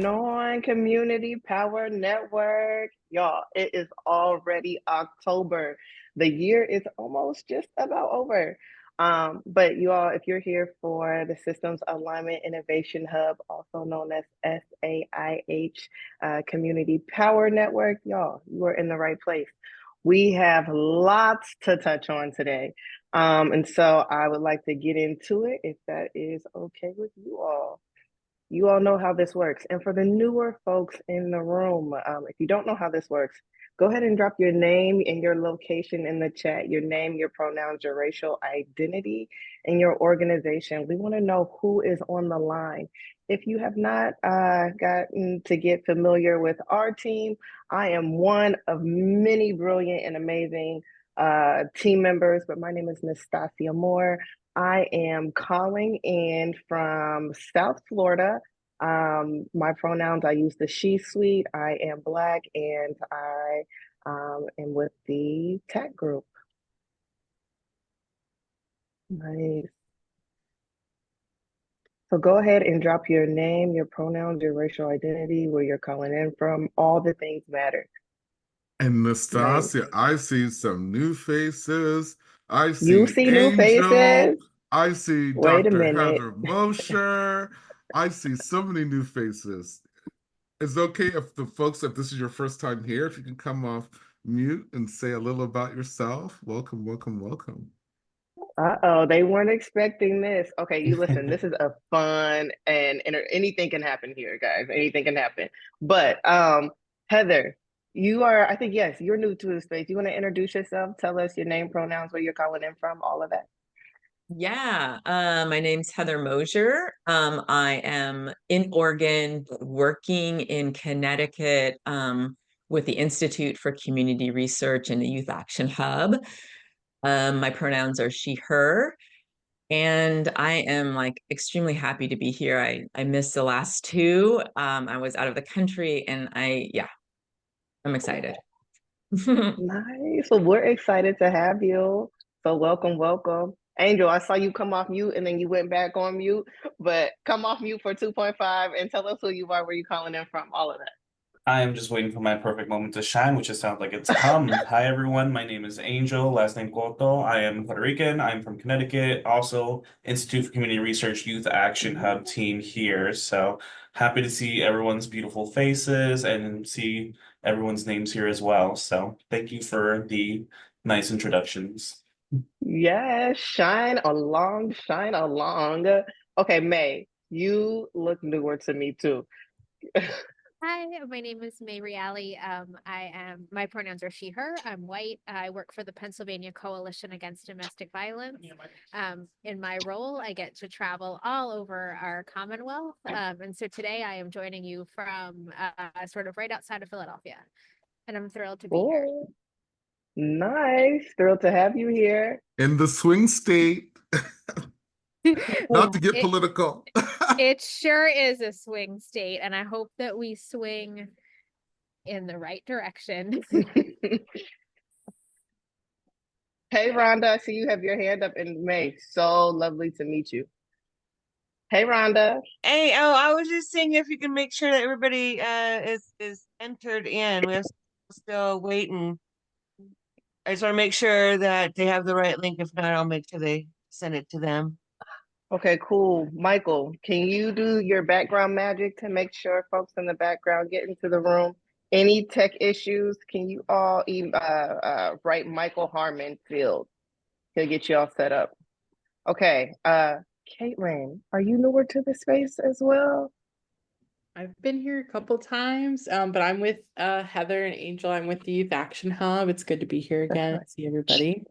on Community Power Network. Y'all, it is already October. The year is almost just about over. But you all, if you're here for the Systems Alignment Innovation Hub, also known as SAIH Community Power Network, y'all, you are in the right place. We have lots to touch on today. And so I would like to get into it if that is okay with you all. You all know how this works. And for the newer folks in the room, if you don't know how this works, go ahead and drop your name and your location in the chat, your name, your pronouns, your racial identity, and your organization. We want to know who is on the line. If you have not gotten to get familiar with our team, I am one of many brilliant and amazing team members, but my name is Nastasia Moore. I am calling in from South Florida. My pronouns, I use the she suite. I am Black and I am with the tech group. Nice. So go ahead and drop your name, your pronouns, your racial identity, where you're calling in from. All the things matter. And Nice. Nastasia, I see some new faces. I You see see new Angel. faces? I see Wait a Dr. minute. Heather Mosher. I see so many new faces. Is it okay if the folks, if this is your first time here, if you can come off mute and say a little about yourself? Welcome, welcome, welcome. Uh-oh, they weren't expecting this. Okay, you listen, this is a fun and anything can happen here, guys. Anything can happen. But Heather, you are, I think, yes, you're new to the space. You want to introduce yourself, tell us your name, pronouns, where you're calling in from, all of that. Yeah, my name's Heather Mosher. I am in Oregon, working in Connecticut with the Institute for Community Research and the Youth Action Hub. My pronouns are she, her, and I am like extremely happy to be here. I missed the last two. I was out of the country, and I'm excited. Nice. Well, we're excited to have you. So welcome, welcome. Angel, I saw you come off mute and then you went back on mute, but come off mute for 2.5 and tell us who you are, where you calling in from, all of that. I am just waiting for my perfect moment to shine, which just sounds like it's come. Hi, everyone. My name is Angel, last name Cotto. I am Puerto Rican. I'm from Connecticut, also Institute for Community Research Youth Action Hub team here. So happy to see everyone's beautiful faces and see everyone's names here as well. So thank you for the nice introductions. Yes, shine along, shine along. Okay, May, you look newer to me too. Hi, my name is May Reali. My pronouns are she, her. I'm white. I work for the Pennsylvania Coalition Against Domestic Violence. In my role, I get to travel all over our Commonwealth. And so today I am joining you from sort of right outside of Philadelphia. And I'm thrilled to be here. Oh, nice. Thrilled to have you here. In the swing state, not to get political. It sure is a swing state, and I hope that we swing in the right direction. Hey, Rhonda, I see you have your hand up in May. So lovely to meet you. Hey, Rhonda. Hey, I was just seeing if you can make sure that everybody is entered in. We're still waiting. I just want to make sure that they have the right link. If not, I'll make sure they send it to them. Okay, cool. Michael, can you do your background magic to make sure folks in the background get into the room? Any tech issues, can you all write Michael Harmon field? He'll get you all set up. Okay, Caitlin, are you newer to the space as well? I've been here a couple times, but I'm with Heather and Angel. I'm with the Youth Action Hub. It's good to be here again. See everybody.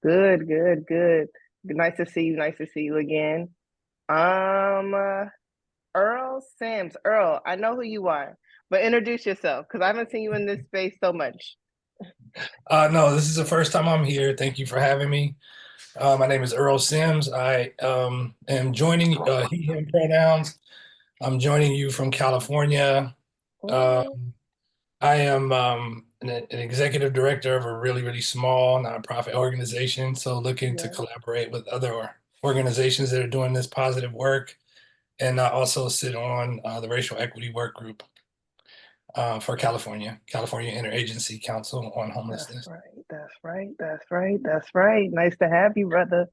Good, good, good. Nice to see you. Nice to see you again. Earl Sims. Earl, I know who you are, but introduce yourself because I haven't seen you in this space so much. No, this is the first time I'm here. Thank you for having me. My name is Earl Sims. I am joining he, him pronouns. I'm joining you from California. I am an executive director of a really, really small nonprofit organization. So looking to collaborate with other organizations that are doing this positive work And I also sit on the Racial Equity Work Group for California Interagency Council on Homelessness. That's right. Nice to have you, brother.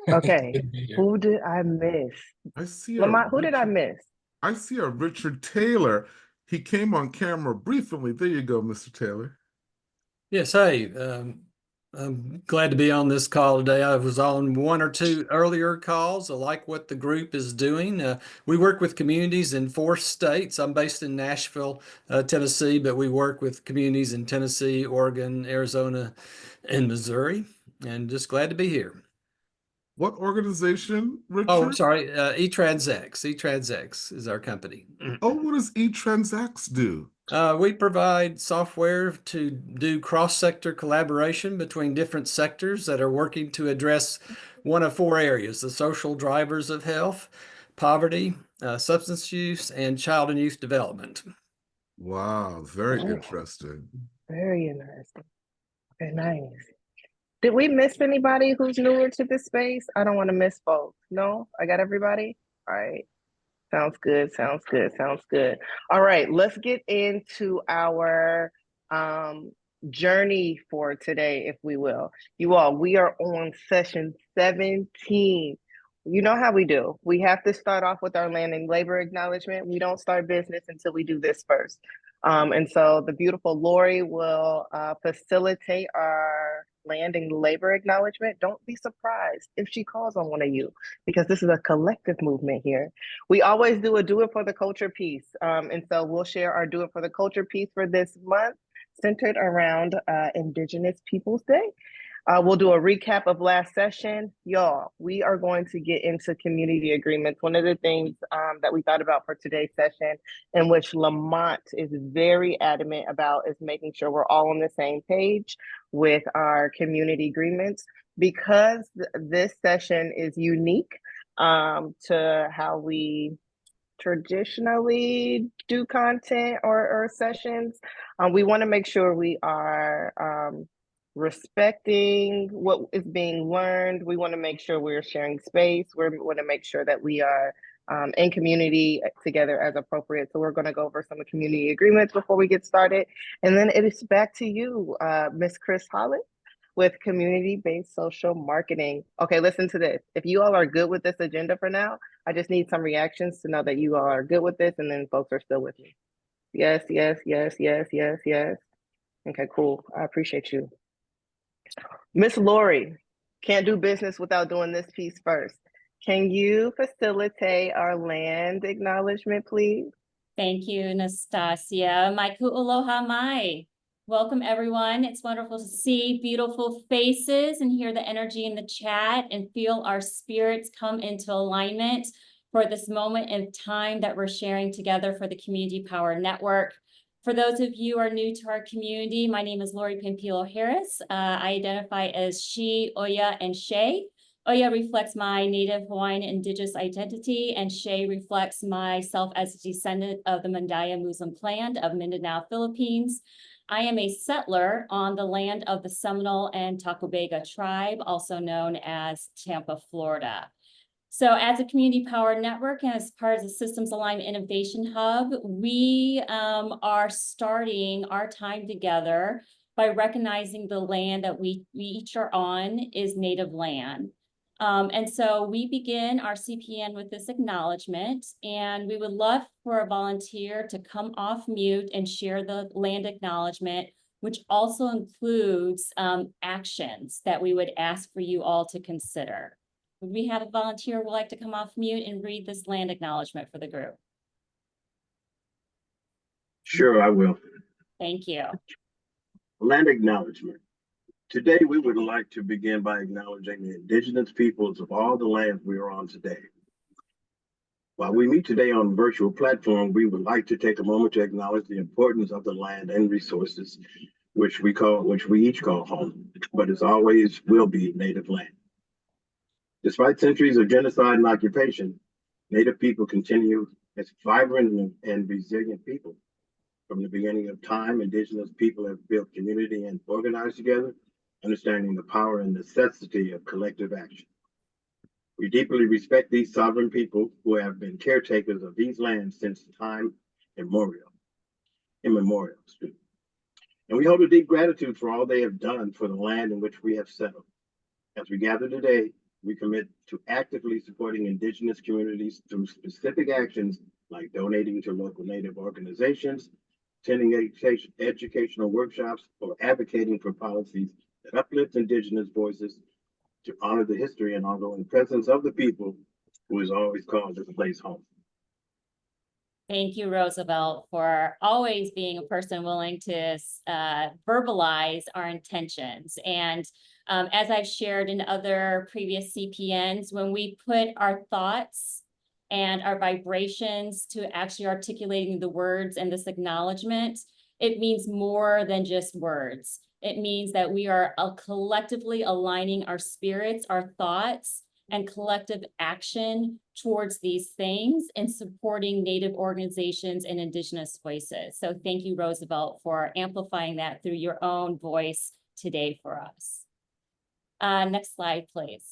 Okay, Good to be here. who did I miss? I see Lamont, who did I miss? I see a Richard Taylor. He came on camera briefly. There you go, Mr. Taylor. Yes, hey, I'm glad to be on this call today. I was on one or two earlier calls. I like what the group is doing. We work with communities in 4 states. I'm based in Nashville, Tennessee, but we work with communities in Tennessee, Oregon, Arizona, and Missouri, and just glad to be here. What organization, Richard? Oh, I'm sorry, eTransX. eTransX is our company. Oh, what does eTransX do? We provide software to do cross-sector collaboration between different sectors that are working to address one of 4 areas: the social drivers of health, poverty, substance use, and child and youth development. Wow, very interesting. Very interesting. Very nice. Did we miss anybody who's newer to this space? I don't want to miss folks. No, I got everybody. All right. Sounds good. All right, let's get into our journey for today, if we will. You all, we are on session 17. You know how we do. We have to start off with our land and labor acknowledgement. We don't start business until we do this first. And so the beautiful Lori will facilitate our land and labor acknowledgement. Don't be surprised if she calls on one of you, because this is a collective movement here. We always do a Do It for the Culture piece. And so we'll share our Do It for the Culture piece for this month, centered around Indigenous Peoples Day. We'll do a recap of last session. Y'all, we are going to get into community agreements. One of the things that we thought about for today's session, in which Lamont is very adamant about, is making sure we're all on the same page with our community agreements, because this session is unique to how we traditionally do content or sessions. We want to make sure we are respecting what is being learned. We want to make sure we're sharing space. We want to make sure that we are in community together as appropriate. So we're going to go over some community agreements before we get started. And then it is back to you, Miss Chris Hollis, with community-based social marketing. Okay, listen to this. If you all are good with this agenda for now, I just need some reactions to know that you all are good with this, and then folks are still with me. Yes. Okay, cool. I appreciate you. Miss Lori, can't do business without doing this piece first. Can you facilitate our land acknowledgement, please? Thank you, Nastasia. Mai ku'aloha mai. Welcome, everyone. It's wonderful to see beautiful faces and hear the energy in the chat and feel our spirits come into alignment for this moment in time that we're sharing together for the Community Power Network. For those of you who are new to our community, my name is Lori Pampilo Harris. I identify as she, Oya, and Shay. Oya reflects my Native Hawaiian Indigenous identity, and Shay reflects myself as a descendant of the Mandaya Muslim clan of Mindanao, Philippines. I am a settler on the land of the Seminole and Tacubaya tribe, also known as Tampa, Florida. So as a Community Power Network and as part of the Systems Aligned Innovation Hub, we are starting our time together by recognizing the land that we each are on is Native land. And so we begin our CPN with this acknowledgement, and we would love for a volunteer to come off mute and share the land acknowledgement, which also includes actions that we would ask for you all to consider. Would we have a volunteer who would like to come off mute and read this land acknowledgement for the group? Sure, I will. Thank you. Land acknowledgement. Today, we would like to begin by acknowledging the Indigenous peoples of all the lands we are on today. While we meet today on a virtual platform, we would like to take a moment to acknowledge the importance of the land and resources, which we each call home, but as always will be Native land. Despite centuries of genocide and occupation, Native people continue as vibrant and resilient people. From the beginning of time, Indigenous people have built community and organized together, understanding the power and necessity of collective action. We deeply respect these sovereign people who have been caretakers of these lands since time immemorial. And we hold a deep gratitude for all they have done for the land in which we have settled. As we gather today, we commit to actively supporting Indigenous communities through specific actions like donating to local Native organizations, attending educational workshops, or advocating for policies that uplift Indigenous voices to honor the history and ongoing presence of the people who is always called this place home. Thank you, Roosevelt, for always being a person willing to verbalize our intentions. And as I've shared in other previous CPNs, when we put our thoughts and our vibrations to actually articulating the words and this acknowledgement, it means more than just words. It means that we are collectively aligning our spirits, our thoughts, and collective action towards these things and supporting Native organizations and Indigenous voices. So thank you, Roosevelt, for amplifying that through your own voice today for us. Next slide, please.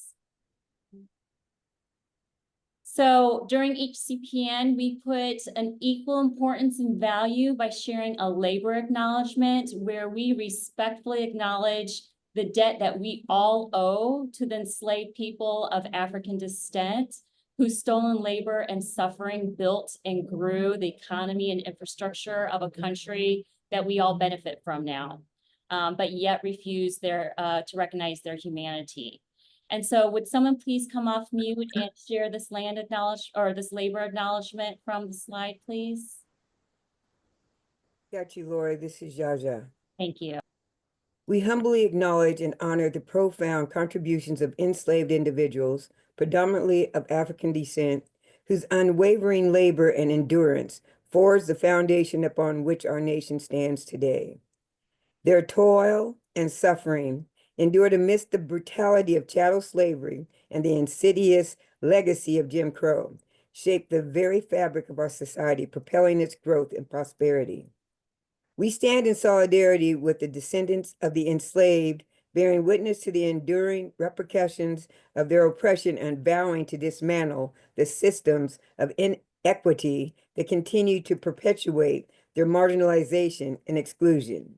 So during each CPN, we put an equal importance and value by sharing a labor acknowledgement where we respectfully acknowledge the debt that we all owe to the enslaved people of African descent, whose stolen labor and suffering built and grew the economy and infrastructure of a country that we all benefit from now, but yet refuse to recognize their humanity. And so would someone please come off mute and share this this labor acknowledgement from the slide, please? Got you, Lori. This is Jaja. Thank you. We humbly acknowledge and honor the profound contributions of enslaved individuals, predominantly of African descent, whose unwavering labor and endurance forged the foundation upon which our nation stands today. Their toil and suffering, endured amidst the brutality of chattel slavery and the insidious legacy of Jim Crow, shaped the very fabric of our society, propelling its growth and prosperity. We stand in solidarity with the descendants of the enslaved, bearing witness to the enduring repercussions of their oppression and vowing to dismantle the systems of inequity that continue to perpetuate their marginalization and exclusion.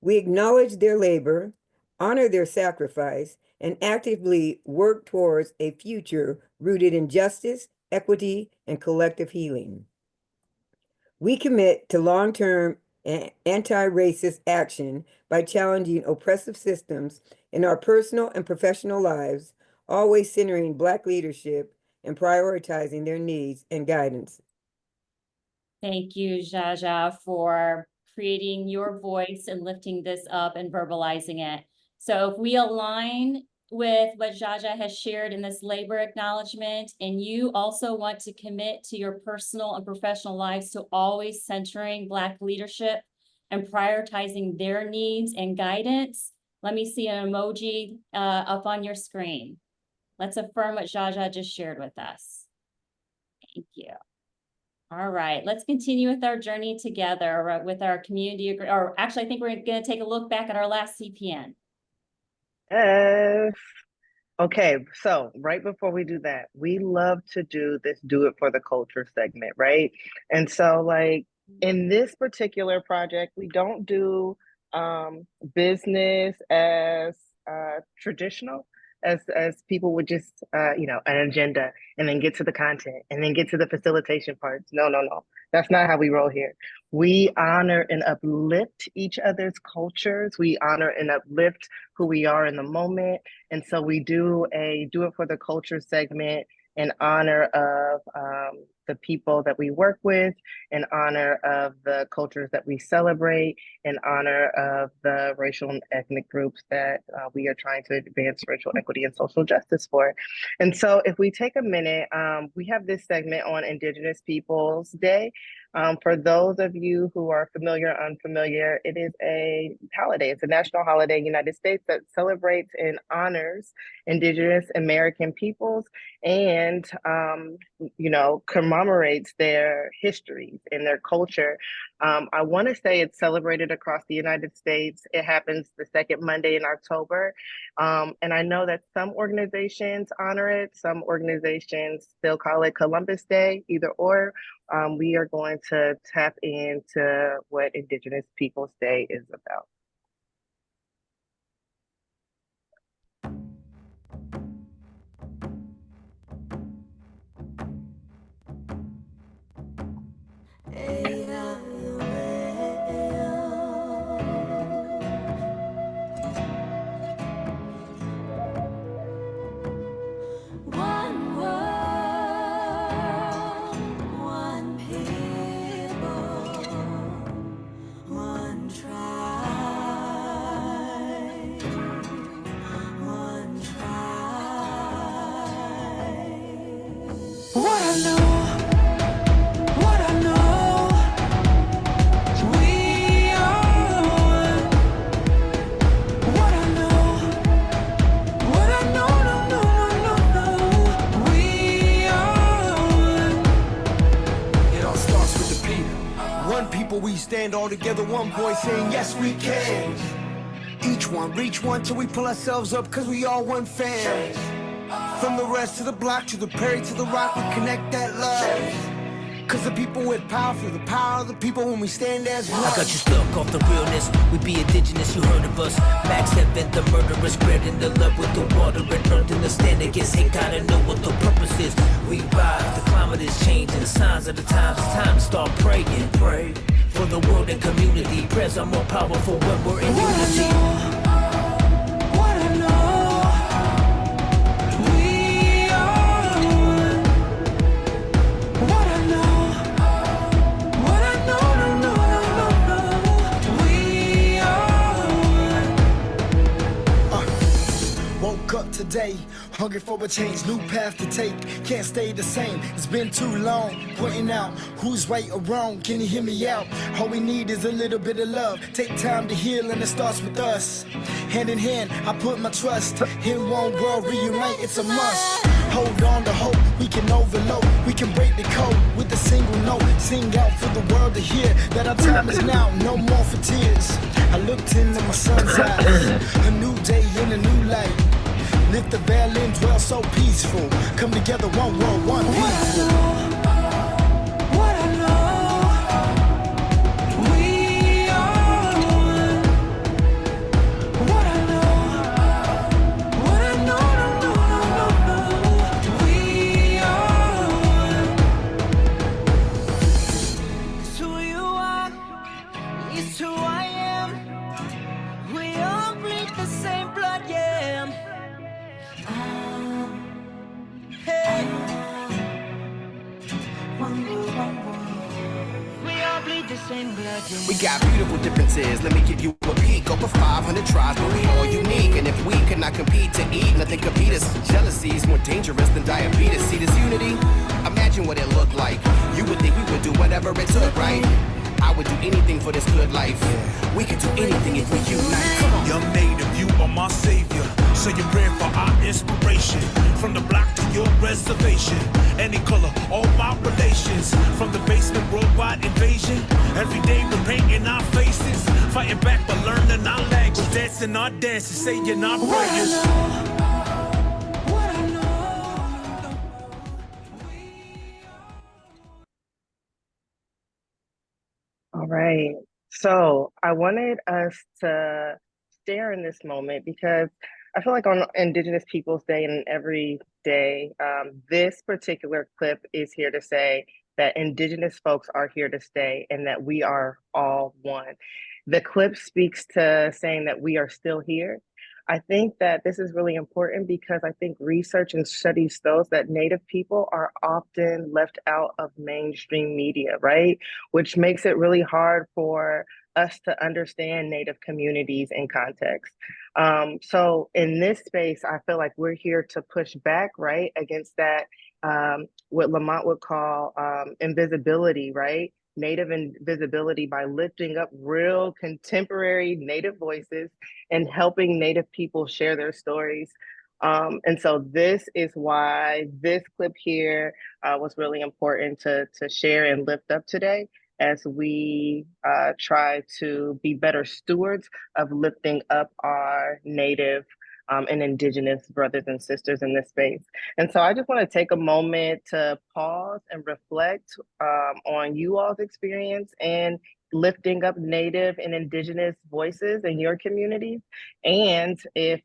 We acknowledge their labor, honor their sacrifice, and actively work towards a future rooted in justice, equity, and collective healing. We commit to long-term anti-racist action by challenging oppressive systems in our personal and professional lives, always centering Black leadership and prioritizing their needs and guidance. Thank you, Jaja, for creating your voice and lifting this up and verbalizing it. So if we align with what Jaja has shared in this labor acknowledgement, and you also want to commit to your personal and professional lives to always centering Black leadership and prioritizing their needs and guidance, let me see an emoji up on your screen. Let's affirm what Jaja just shared with us. Thank you. All right, let's continue with our journey together with our community, or actually I think we're gonna take a look back at our last CPN. Yes. Okay, so right before we do that, we love to do this Do It for the Culture segment, right? And so like in this particular project, we don't do business as traditional as people would just you know, an agenda and then get to the content and then get to the facilitation parts. No, that's not how we roll here. We honor and uplift each other's cultures. We honor and uplift who we are in the moment. And so we do a Do It for the Culture segment in honor of the people that we work with, in honor of the cultures that we celebrate, in honor of the racial and ethnic groups that we are trying to advance racial equity and social justice for. And so if we take a minute, we have this segment on Indigenous Peoples Day, For those of you who are familiar or unfamiliar, it is a holiday. It's a national holiday in the United States that celebrates and honors Indigenous American peoples and, commemorates their histories and their culture. I want to say it's celebrated across the United States. It happens the second Monday in October. And I know that some organizations honor it, some organizations still call it Columbus Day, either or. We are going to tap into what Indigenous Peoples Day is about. One world, one people, one tribe, one tribe. What I know, we are one. What I know, no, we are one. It all starts with the people. One people, we stand all together, one voice saying yes we can. Each one, reach one till we pull ourselves up, cause we all one fam. From the rest of the block to the Perry to the Rock, we connect that love. Cause the people with power feel the power of the people when we stand as one. I got you stuck off the realness. We be indigenous, you heard of us. Max Heaven, the murderer, spreading the love with the water and earth. And the stand against hate, gotta know what the purpose is. We rise, the climate is changing, the signs of the times. It's time to start praying. Pray for the world and community. Prayers are more powerful when we're in unity. What I know, we are one. What I know, no, we are one. Woke up today, hungry for a change, new path to take. Can't stay the same, it's been too long. Pointing out who's right or wrong, can you hear me out? All we need is a little bit of love. Take time to heal and it starts with us. Hand in hand, I put my trust. In one world, reunite, it's a must. Hold on to hope, we can overload. We can break the code with a single note. Sing out for the world to hear that our time is now, no more for tears. I looked into my son's eyes, a new day in a new light. Lift the veil and dwell so peaceful. Come together, one world, one people. What I know, we are one. What I know, no, we are one. It's who you are, it's who I am. We all bleed the same blood, yeah. Hey. We all bleed the same blood. We got beautiful differences, let me give you a peek. Over 500 tribes, but we all unique. And if we could not compete to eat, nothing could beat us. Jealousy is more dangerous than diabetes. See this unity? Imagine what it looked like. You would think we would do whatever it took, right? I would do anything for this good life. We could do anything if we unite. Young native, you are my savior. So you're praying for our inspiration. From the block to your reservation. Any color, all my relations. From the basement, worldwide invasion. Every day we're painting our faces. Fighting back but learning our language. Dancing our dances, saying our prayers. All right. So I wanted us to share in this moment because I feel like on Indigenous Peoples Day and every day, this particular clip is here to say that Indigenous folks are here to stay and that we are all one. The clip speaks to saying that we are still here. I think that this is really important because I think research and studies shows that Native people are often left out of mainstream media, right? Which makes it really hard for us to understand Native communities in context. So in this space, I feel like we're here to push back, right, against that, what Lamont would call invisibility, right? Native visibility by lifting up real contemporary Native voices and helping Native people share their stories. And so this is why this clip here was really important to share and lift up today as we try to be better stewards of lifting up our Native and Indigenous brothers and sisters in this space. And so I just want to take a moment to pause and reflect on you all's experience and lifting up Native and Indigenous voices in your communities. And if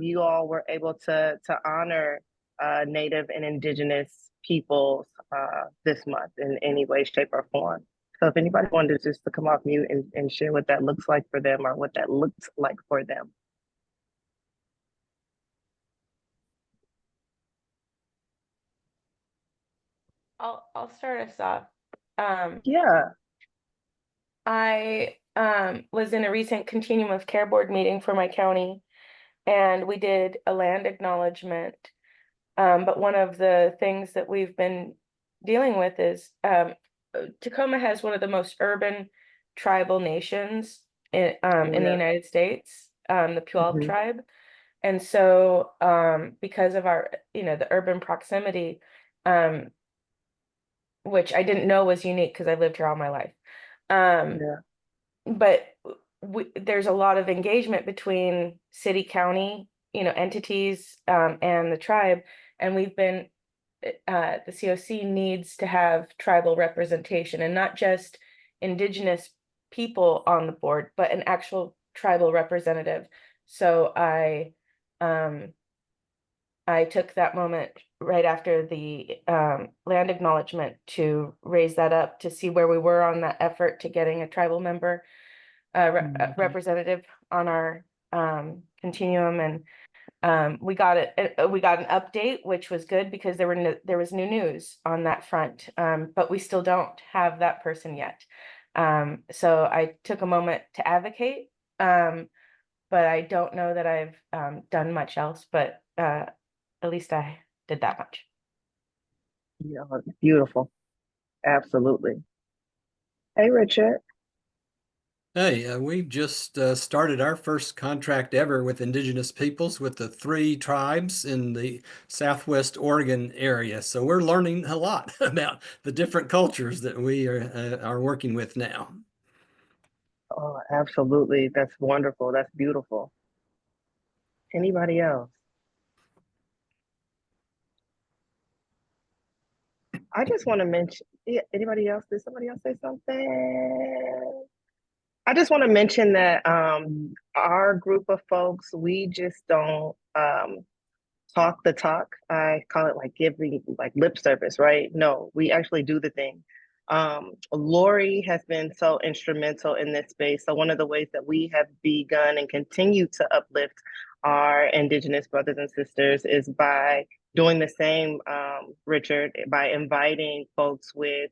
you all were able to honor Native and Indigenous peoples this month in any way, shape, or form. So if anybody wanted just to come off mute and share what that looks like for them or what that looked like for them. I'll start us off. Yeah. I was in a recent Continuum of Care Board meeting for my county, and we did a land acknowledgement. But one of the things that we've been dealing with is Tacoma has one of the most urban tribal nations in the United States, the Puyallup tribe. And so because of our, the urban proximity, which I didn't know was unique because I've lived here all my life. But there's a lot of engagement between city, county, entities and the tribe. And we've been, the COC needs to have tribal representation and not just Indigenous people on the board, but an actual tribal representative. So I took that moment right after the land acknowledgement to raise that up to see where we were on that effort to getting a tribal member representative on our continuum, and we got an update, which was good because there was new news on that front, but we still don't have that person yet. So I took a moment to advocate, but I don't know that I've done much else, but at least I did that much. Yeah, beautiful. Absolutely. Hey, Richard. Hey, we've just started our first contract ever with Indigenous peoples with the 3 tribes in the Southwest Oregon area. So we're learning a lot about the different cultures that we are working with now. Oh, absolutely. That's wonderful. That's beautiful. Anybody else? I just want to mention, anybody else? Did somebody else say something? I just want to mention that our group of folks, we just don't talk the talk. I call it like giving like lip service, right? No, we actually do the thing. Lori has been so instrumental in this space. So one of the ways that we have begun and continue to uplift our Indigenous brothers and sisters is by doing the same, Richard, by inviting folks with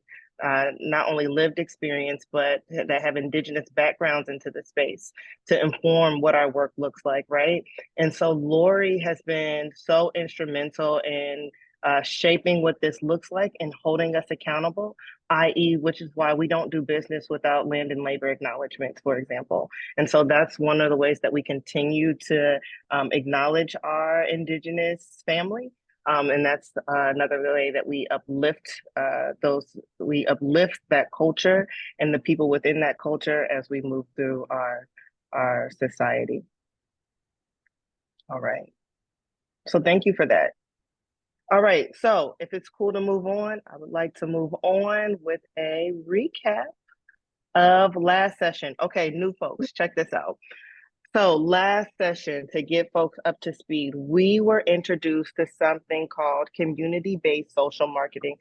not only lived experience, but that have Indigenous backgrounds into the space to inform what our work looks like, right? And so Lori has been so instrumental in shaping what this looks like and holding us accountable, i.e., which is why we don't do business without land and labor acknowledgements, for example. And so that's one of the ways that we continue to acknowledge our Indigenous family. And that's another way that we uplift that culture and the people within that culture as we move through our society. All right. So thank you for that. All right. So if it's cool to move on, I would like to move on with a recap of last session. Okay, new folks, check this out. So last session, to get folks up to speed, we were introduced to something called community-based social marketing.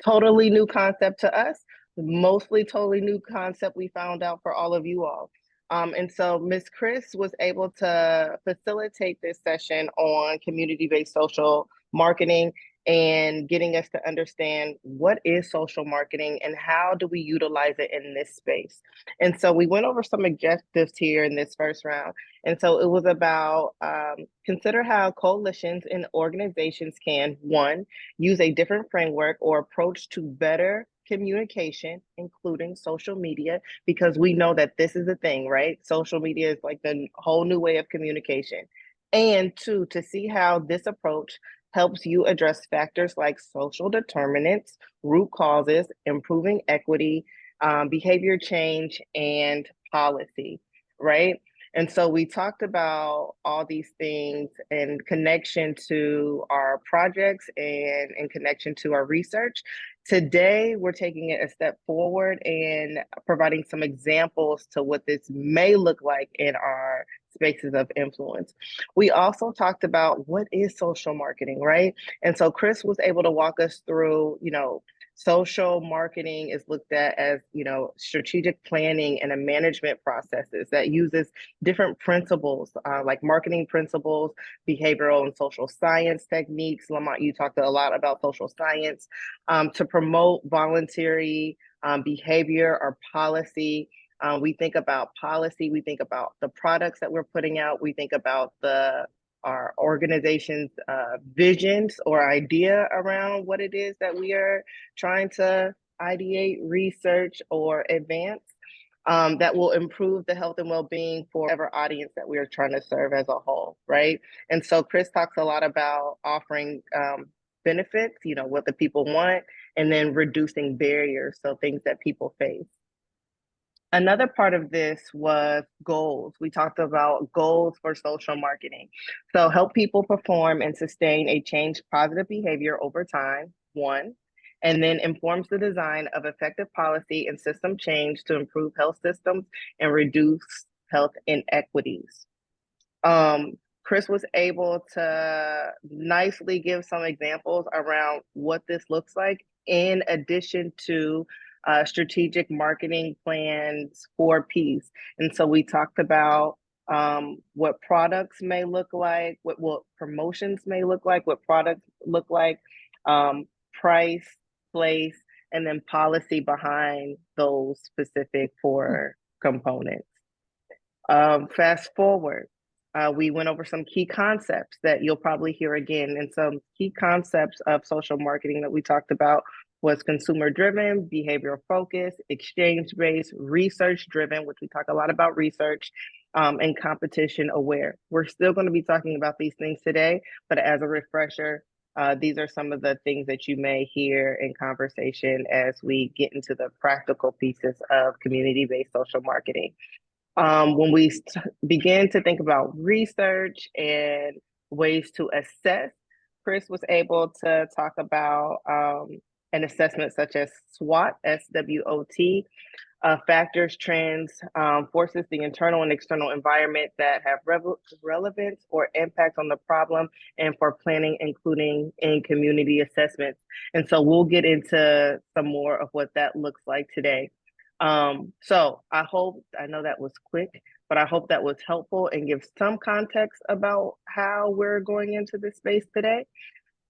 Totally new concept to us, mostly totally new concept we found out for all of you all. And so Ms. Chris was able to facilitate this session on community-based social marketing and getting us to understand what is social marketing and how do we utilize it in this space. And so we went over some objectives here in this first round. And so it was about consider how coalitions and organizations can, 1, use a different framework or approach to better communication, including social media, because we know that this is a thing, right? Social media is like the whole new way of communication. And two, to see how this approach helps you address factors like social determinants, root causes, improving equity, behavior change, and policy, right? And so we talked about all these things in connection to our projects and in connection to our research. Today, we're taking it a step forward and providing some examples to what this may look like in our spaces of influence. We also talked about what is social marketing, right? And so Chris was able to walk us through, social marketing is looked at as, strategic planning and a management processes that uses different principles, like marketing principles, behavioral and social science techniques. Lamont, you talked a lot about social science, to promote voluntary behavior or policy. We think about policy, we think about the products that we're putting out, we think about our organization's visions or idea around what it is that we are trying to ideate, research, or advance, that will improve the health and well-being for whatever audience that we are trying to serve as a whole, right? And so Chris talks a lot about offering benefits, what the people want, and then reducing barriers, so things that people face. Another part of this was goals. We talked about goals for social marketing. So help people perform and sustain a change positive behavior over time, one, and then informs the design of effective policy and system change to improve health systems and reduce health inequities. Chris was able to nicely give some examples around what this looks like, in addition to strategic marketing plans for peace. And so we talked about what products may look like, what promotions may look like, what products look like, price, place, and then policy behind those specific 4 components. Fast forward, we went over some key concepts that you'll probably hear again, and some key concepts of social marketing that we talked about was consumer-driven, behavioral focused, exchange-based, research-driven, which we talk a lot about research, and competition-aware. We're still going to be talking about these things today, but as a refresher, these are some of the things that you may hear in conversation as we get into the practical pieces of community-based social marketing. When we begin to think about research and ways to assess, Chris was able to talk about an assessment such as SWOT, SWOT, factors, trends, forces, the internal and external environment that have relevance or impact on the problem, and for planning, including in community assessments. And so we'll get into some more of what that looks like today. So I know that was quick, but I hope that was helpful and gives some context about how we're going into this space today.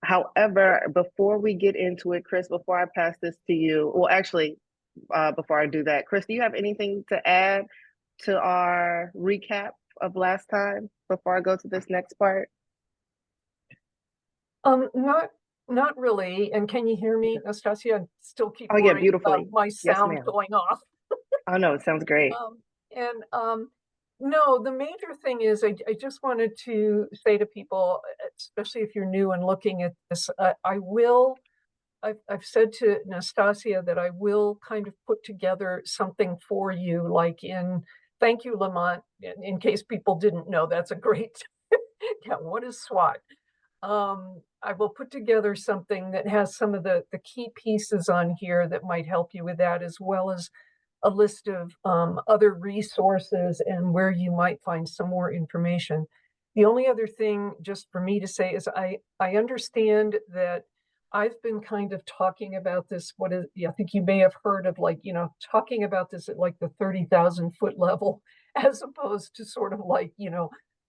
However, before we get into it, Chris, before I pass this to you, well, actually, before I do that, Chris, do you have anything to add to our recap of last time before I go to this next part? Not really. And can you hear me, Nastasia? I still keep Oh, yeah, worrying beautifully. about my Yes, sound ma'am. going off. Oh, no, it sounds great. No, the major thing is I just wanted to say to people, especially if you're new and looking at this, I've said to Nastasia that I will kind of put together something for you, thank you, Lamont, in case people didn't know, that's a great, yeah, what is SWOT? I will put together something that has some of the key pieces on here that might help you with that, as well as a list of other resources and where you might find some more information. The only other thing just for me to say is I understand that I've been kind of talking about this, I think you may have heard of talking about this at like the 30,000 foot level, as opposed to sort of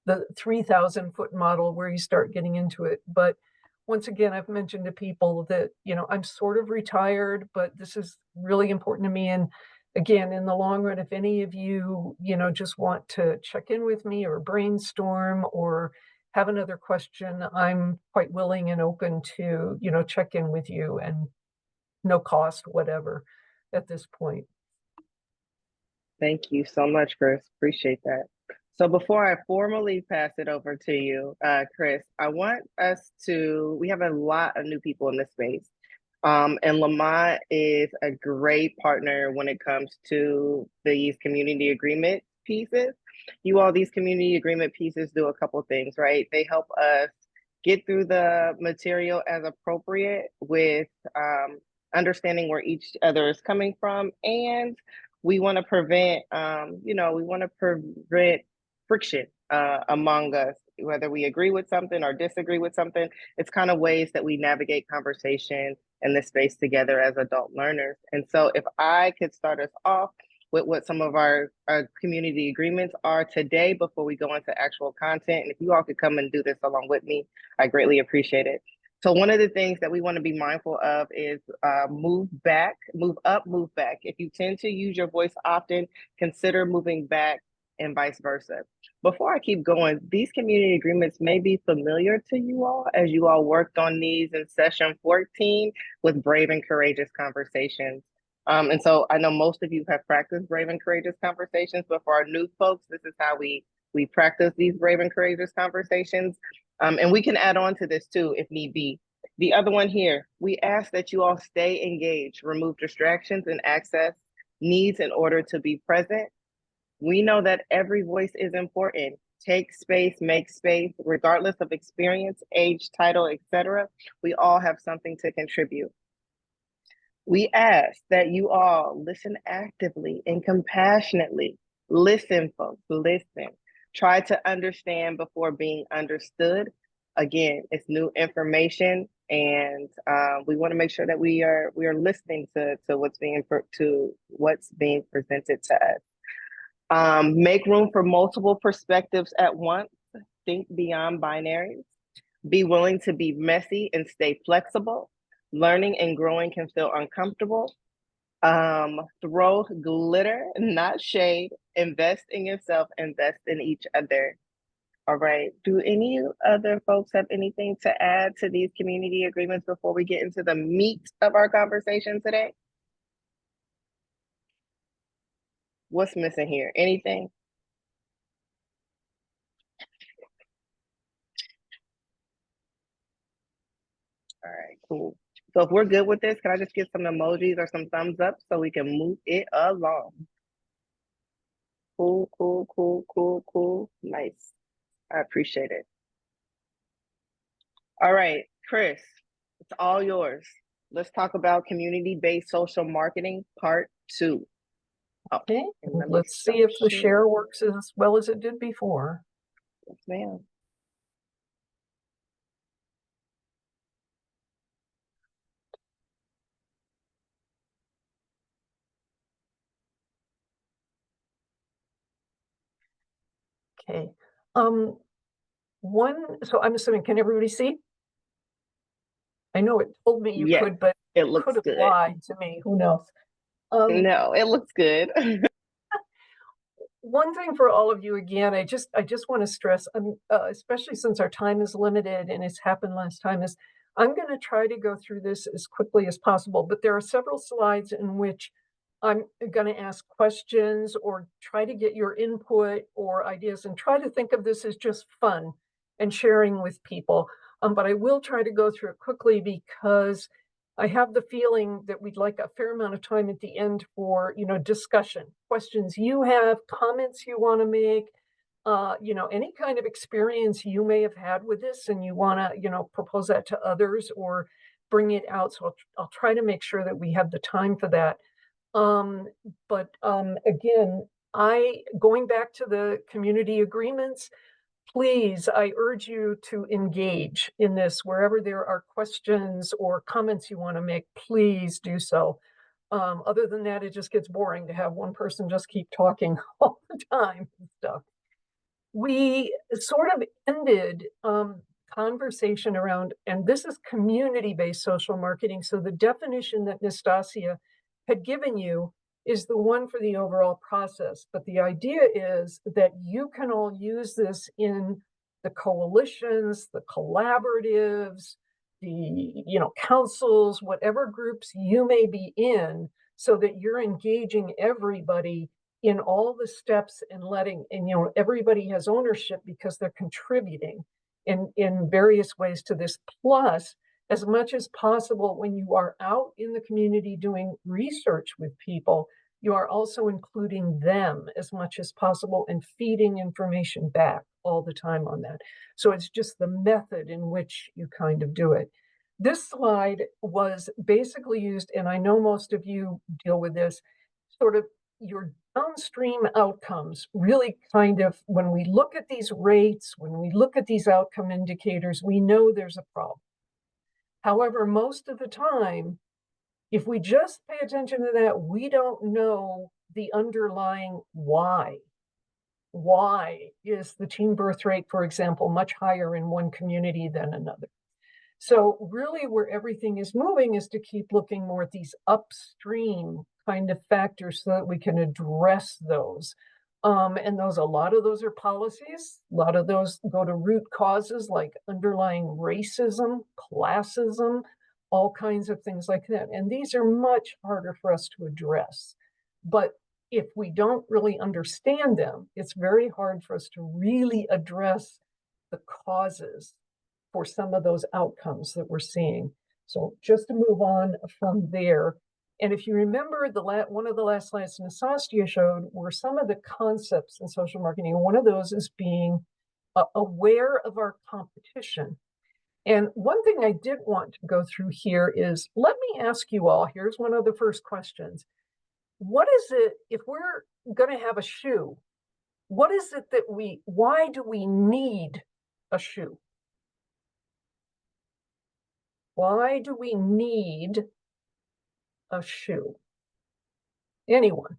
the 3,000 foot model where you start getting into it. But once again, I've mentioned to people that, I'm sort of retired, but this is really important to me. And again, in the long run, if any of you, just want to check in with me or brainstorm or have another question, I'm quite willing and open to, check in with you and no cost, whatever, at this point. Thank you so much, Chris. Appreciate that. So before I formally pass it over to you, Chris, I want us to, we have a lot of new people in this space. And Lamont is a great partner when it comes to these community agreement pieces. You all, these community agreement pieces do a couple things, right? They help us get through the material as appropriate with understanding where each other is coming from. And we want to prevent, we want to prevent friction among us, whether we agree with something or disagree with something. It's kind of ways that we navigate conversation in this space together as adult learners. And so if I could start us off with what some of our community agreements are today before we go into actual content. And if you all could come and do this along with me, I greatly appreciate it. So one of the things that we want to be mindful of is move back, move up, move back. If you tend to use your voice often, consider moving back and vice versa. Before I keep going, these community agreements may be familiar to you all as you all worked on these in session 14 with Brave and Courageous Conversations. And so I know most of you have practiced Brave and Courageous Conversations, but for our new folks, this is how we practice these Brave and Courageous Conversations. And we can add on to this too, if need be. The other one here, we ask that you all stay engaged, remove distractions and access needs in order to be present. We know that every voice is important. Take space, make space, regardless of experience, age, title, etc. We all have something to contribute. We ask that you all listen actively and compassionately. Listen, folks, listen. Try to understand before being understood. Again, it's new information, and we want to make sure that we are listening to what's being presented to us. Make room for multiple perspectives at once. Think beyond binaries. Be willing to be messy and stay flexible. Learning and growing can feel uncomfortable. Throw glitter, not shade. Invest in yourself, invest in each other. All right. Do any other folks have anything to add to these community agreements before we get into the meat of our conversation today? What's missing here? Anything? All right, cool. So if we're good with this, can I just get some emojis or some thumbs up so we can move it along? Cool, cool, cool, cool, cool. Nice. I appreciate it. All right, Chris, it's all yours. Let's talk about community-based social marketing, part 2. Okay, let's see if the share works as well as it did before. Yes, ma'am. Okay. So I'm assuming, can everybody see? I know it told me you could, but it looks could have good. lied to me. Who knows? No, it looks good. One thing for all of you, again, I just want to stress, especially since our time is limited and it's happened last time, is I'm going to try to go through this as quickly as possible, but there are several slides in which I'm going to ask questions or try to get your input or ideas and try to think of this as just fun and sharing with people. But I will try to go through it quickly because I have the feeling that we'd like a fair amount of time at the end for, discussion, questions you have, comments you want to make, any kind of experience you may have had with this and you want to, propose that to others or bring it out. So I'll try to make sure that we have the time for that. Again, going back to the community agreements, please, I urge you to engage in this wherever there are questions or comments you want to make, please do so. Other than that, it just gets boring to have one person just keep talking all the time and stuff. We sort of ended conversation around, and this is community-based social marketing. So the definition that Nastasia had given you is the one for the overall process. But the idea is that you can all use this in the coalitions, the collaboratives, the councils, whatever groups you may be in, so that you're engaging everybody in all the steps and everybody has ownership because they're contributing in various ways to this. Plus, as much as possible, when you are out in the community doing research with people, you are also including them as much as possible and feeding information back all the time on that. So it's just the method in which you kind of do it. This slide was basically used, and I know most of you deal with this, sort of your downstream outcomes. Really kind of, when we look at these rates, when we look at these outcome indicators, we know there's a problem. However, most of the time, if we just pay attention to that, we don't know the underlying why. Why is the teen birth rate, for example, much higher in one community than another? So really where everything is moving is to keep looking more at these upstream kind of factors so that we can address those. And a lot of those are policies. A lot of those go to root causes like underlying racism, classism, all kinds of things like that. And these are much harder for us to address. But if we don't really understand them, it's very hard for us to really address the causes for some of those outcomes that we're seeing. So just to move on from there, and if you remember, one of the last slides Nastassia showed were some of the concepts in social marketing. One of those is being aware of our competition. And one thing I did want to go through here is, let me ask you all, here's one of the first questions. What is it, if we're going to have a shoe, what is it that why do we need a shoe? Why do we need a shoe? Anyone?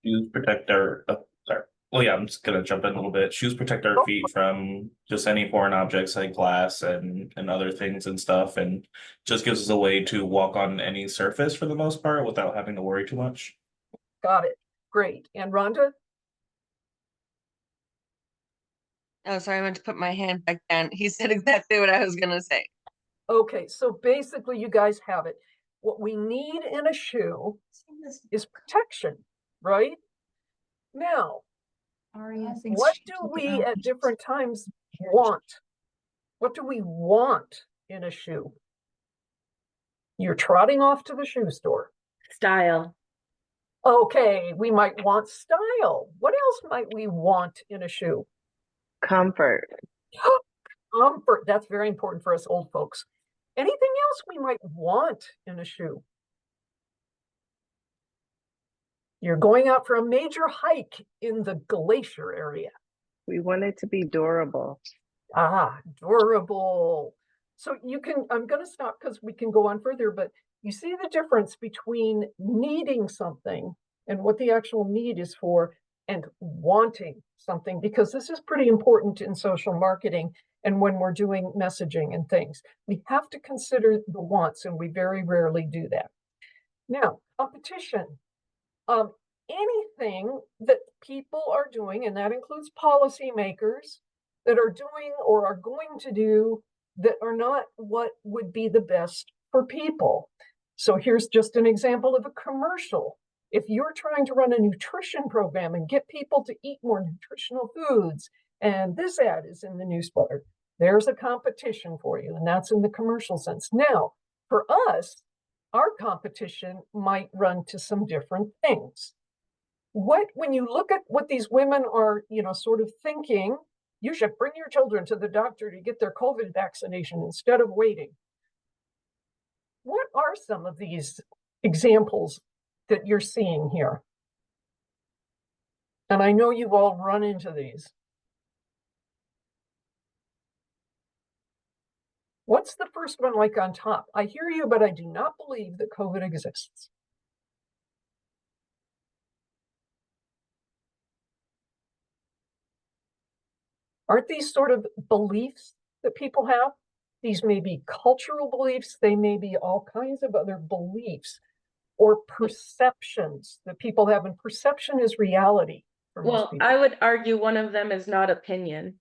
Shoes protect our, sorry. Well, yeah, I'm just gonna jump in a little bit. Shoes protect our feet from just any foreign objects like glass and other things and stuff, and just gives us a way to walk on any surface for the most part without having to worry too much. Got it. Great. And Rhonda? Oh, sorry, I meant to put my hand back down. He said exactly what I was going to say. Okay, so basically you guys have it. What we need in a shoe is protection, right? Now, what do we at different times want? What do we want in a shoe? You're trotting off to the shoe store. Style. Okay, we might want style. What else might we want in a shoe? Comfort. Comfort. That's very important for us old folks. Anything else we might want in a shoe? You're going out for a major hike in the glacier area. We want it to be durable. Ah, durable. So I'm going to stop because we can go on further, but you see the difference between needing something and what the actual need is for and wanting something, because this is pretty important in social marketing and when we're doing messaging and things. We have to consider the wants, and we very rarely do that. Now, competition. Anything that people are doing, and that includes policymakers, that are doing or are going to do that are not what would be the best for people. So here's just an example of a commercial. If you're trying to run a nutrition program and get people to eat more nutritional foods, and this ad is in the newsletter, there's a competition for you, and that's in the commercial sense. Now, for us, our competition might run to some different things. When you look at what these women are, sort of thinking, you should bring your children to the doctor to get their COVID vaccination instead of waiting. What are some of these examples that you're seeing here? And I know you've all run into these. What's the first one like on top? I hear you, but I do not believe that COVID exists. Aren't these sort of beliefs that people have? These may be cultural beliefs. They may be all kinds of other beliefs or perceptions that people have. And perception is reality. Well, I would argue one of them is not opinion.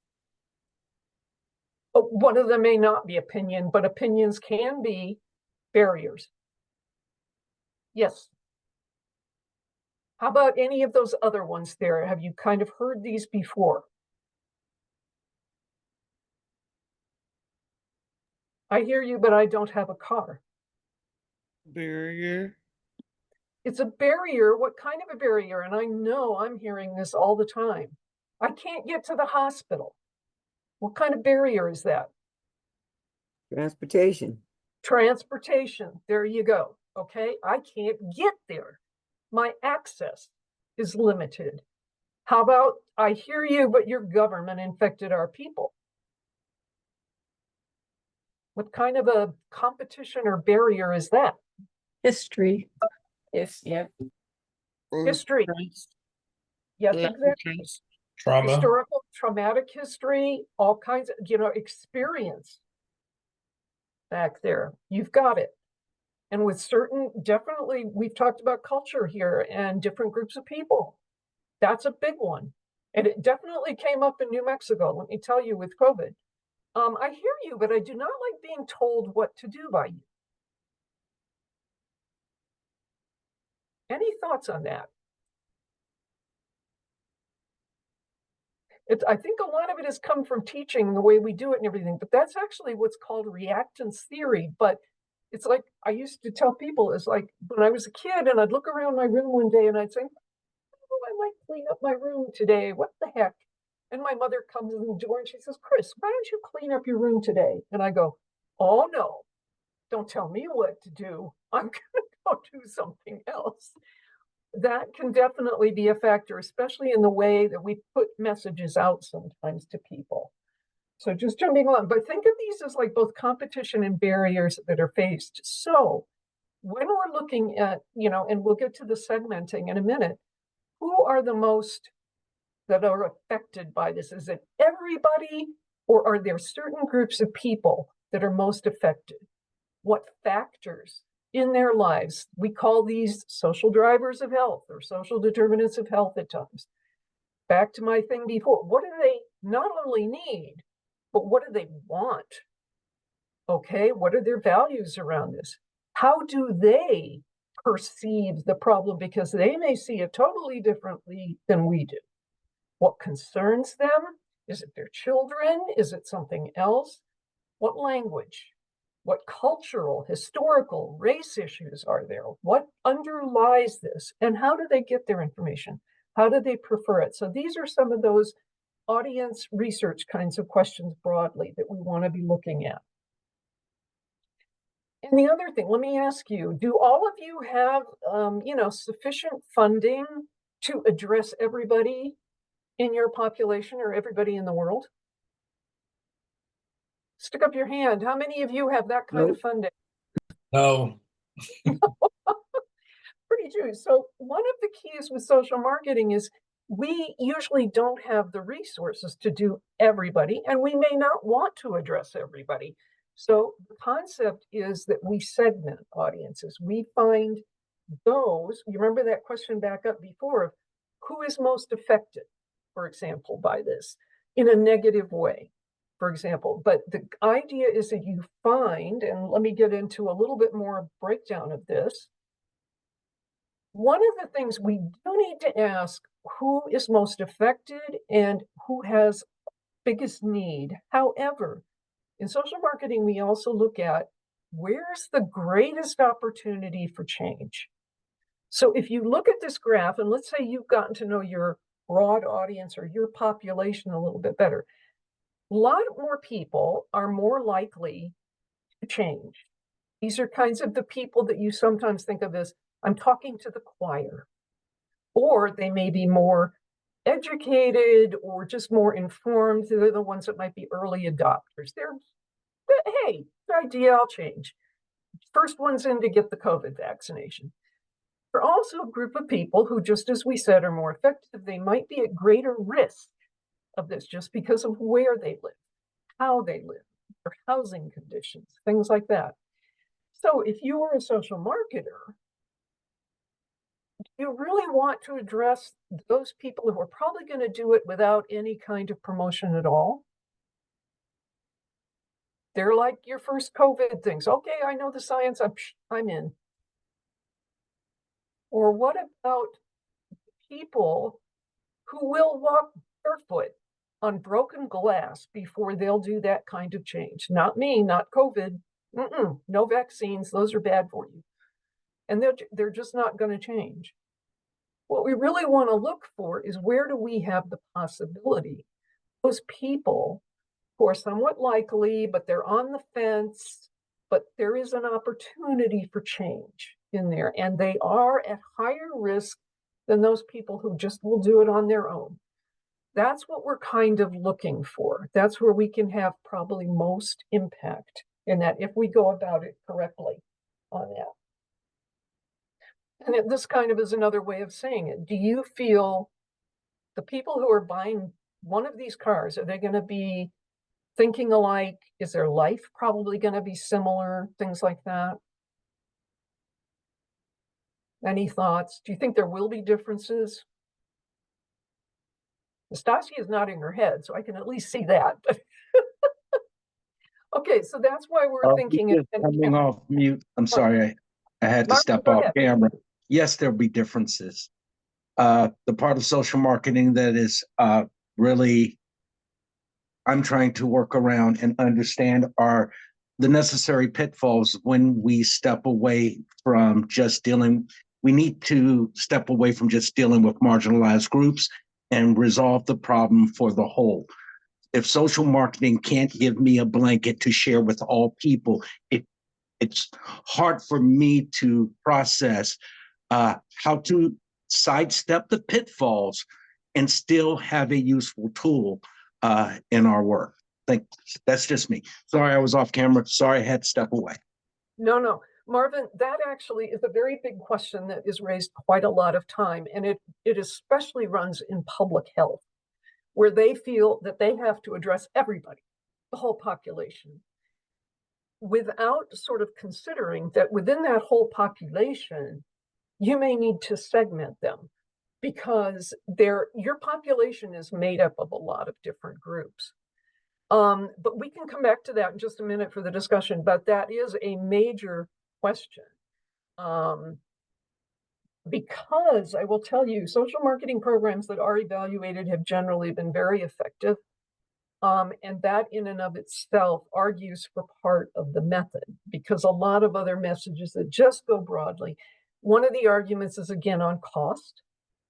One of them may not be opinion, but opinions can be barriers. Yes. How about any of those other ones there? Have you kind of heard these before? I hear you, but I don't have a car. Barrier. It's a barrier. What kind of a barrier? And I know I'm hearing this all the time. I can't get to the hospital. What kind of barrier is that? Transportation. Transportation. There you go. Okay. I can't get there. My access is limited. How about, I hear you, but your government infected our people? What kind of a competition or barrier is that? History. Yes, yep. History. Yes, exactly. Trauma. Historical, traumatic history, all kinds of, experience back there. You've got it. And with certain, definitely, we've talked about culture here and different groups of people. That's a big one. And it definitely came up in New Mexico, let me tell you, with COVID. I hear you, but I do not like being told what to do by you. Any thoughts on that? I think a lot of it has come from teaching the way we do it and everything, but that's actually what's called reactance theory. But it's like, I used to tell people, it's like when I was a kid and I'd look around my room one day and I'd say, oh, I might clean up my room today. What the heck? And my mother comes in the door and she says, Chris, why don't you clean up your room today? And I go, oh no, don't tell me what to do. I'm gonna go do something else. That can definitely be a factor, especially in the way that we put messages out sometimes to people. So just jumping on, but think of these as like both competition and barriers that are faced. So when we're looking at, and we'll get to the segmenting in a minute, who are the most that are affected by this? Is it everybody, or are there certain groups of people that are most affected? What factors in their lives? We call these social drivers of health or social determinants of health at times. Back to my thing before, what do they not only need, but what do they want? Okay, what are their values around this? How do they perceive the problem? Because they may see it totally differently than we do. What concerns them? Is it their children? Is it something else? What language? What cultural, historical, race issues are there? What underlies this? And how do they get their information? How do they prefer it? So these are some of those audience research kinds of questions broadly that we want to be looking at. And the other thing, let me ask you, do all of you have, sufficient funding to address everybody in your population or everybody in the world? Stick up your hand. How many of you have that kind of funding? No. Pretty true. So one of the keys with social marketing is we usually don't have the resources to do everybody, and we may not want to address everybody. So the concept is that we segment audiences. We find those, you remember that question back up before, of who is most affected, for example, by this in a negative way, for example. But the idea is that you find, and let me get into a little bit more breakdown of this. One of the things we do need to ask, who is most affected and who has biggest need. However, in social marketing, we also look at where's the greatest opportunity for change. So if you look at this graph, and let's say you've gotten to know your broad audience or your population a little bit better, a lot more people are more likely to change. These are kinds of the people that you sometimes think of as, I'm talking to the choir. Or they may be more educated or just more informed. They're the ones that might be early adopters. Hey, good idea, I'll change. First ones in to get the COVID vaccination. There are also a group of people who, just as we said, are more effective. They might be at greater risk of this just because of where they live, how they live, their housing conditions, things like that. So if you are a social marketer, you really want to address those people who are probably going to do it without any kind of promotion at all? They're like your first COVID things. Okay, I know the science, I'm in. Or what about people who will walk barefoot on broken glass before they'll do that kind of change? Not me, not COVID. No vaccines, those are bad for you. And they're just not going to change. What we really want to look for is, where do we have the possibility? Those people who are somewhat likely, but they're on the fence, but there is an opportunity for change in there, and they are at higher risk than those people who just will do it on their own. That's what we're kind of looking for. That's where we can have probably most impact in that, if we go about it correctly on that. And this kind of is another way of saying it. Do you feel the people who are buying one of these cars, are they going to be thinking alike? Is their life probably going to be similar? Things like that. Any thoughts? Do you think there will be differences? Nastasia is nodding her head, so I can at least see that. Okay, so that's why we're thinking. Just coming off mute. I'm sorry, I had to Mark, step go off ahead. camera. Yes, there'll be differences. The part of social marketing that is really I'm trying to work around and understand are the necessary pitfalls when we step away from just dealing. We need to step away from just dealing with marginalized groups and resolve the problem for the whole. If social marketing can't give me a blanket to share with all people, it's hard for me to process how to sidestep the pitfalls and still have a useful tool in our work. That's just me. Sorry, I was off camera. Sorry, I had to step away. No, Marvin, that actually is a very big question that is raised quite a lot of time, and it especially runs in public health, where they feel that they have to address everybody, the whole population, without sort of considering that within that whole population, you may need to segment them, because your population is made up of a lot of different groups. But we can come back to that in just a minute for the discussion, but that is a major question. Because I will tell you, social marketing programs that are evaluated have generally been very effective. And that in and of itself argues for part of the method, because a lot of other messages that just go broadly, one of the arguments is again on cost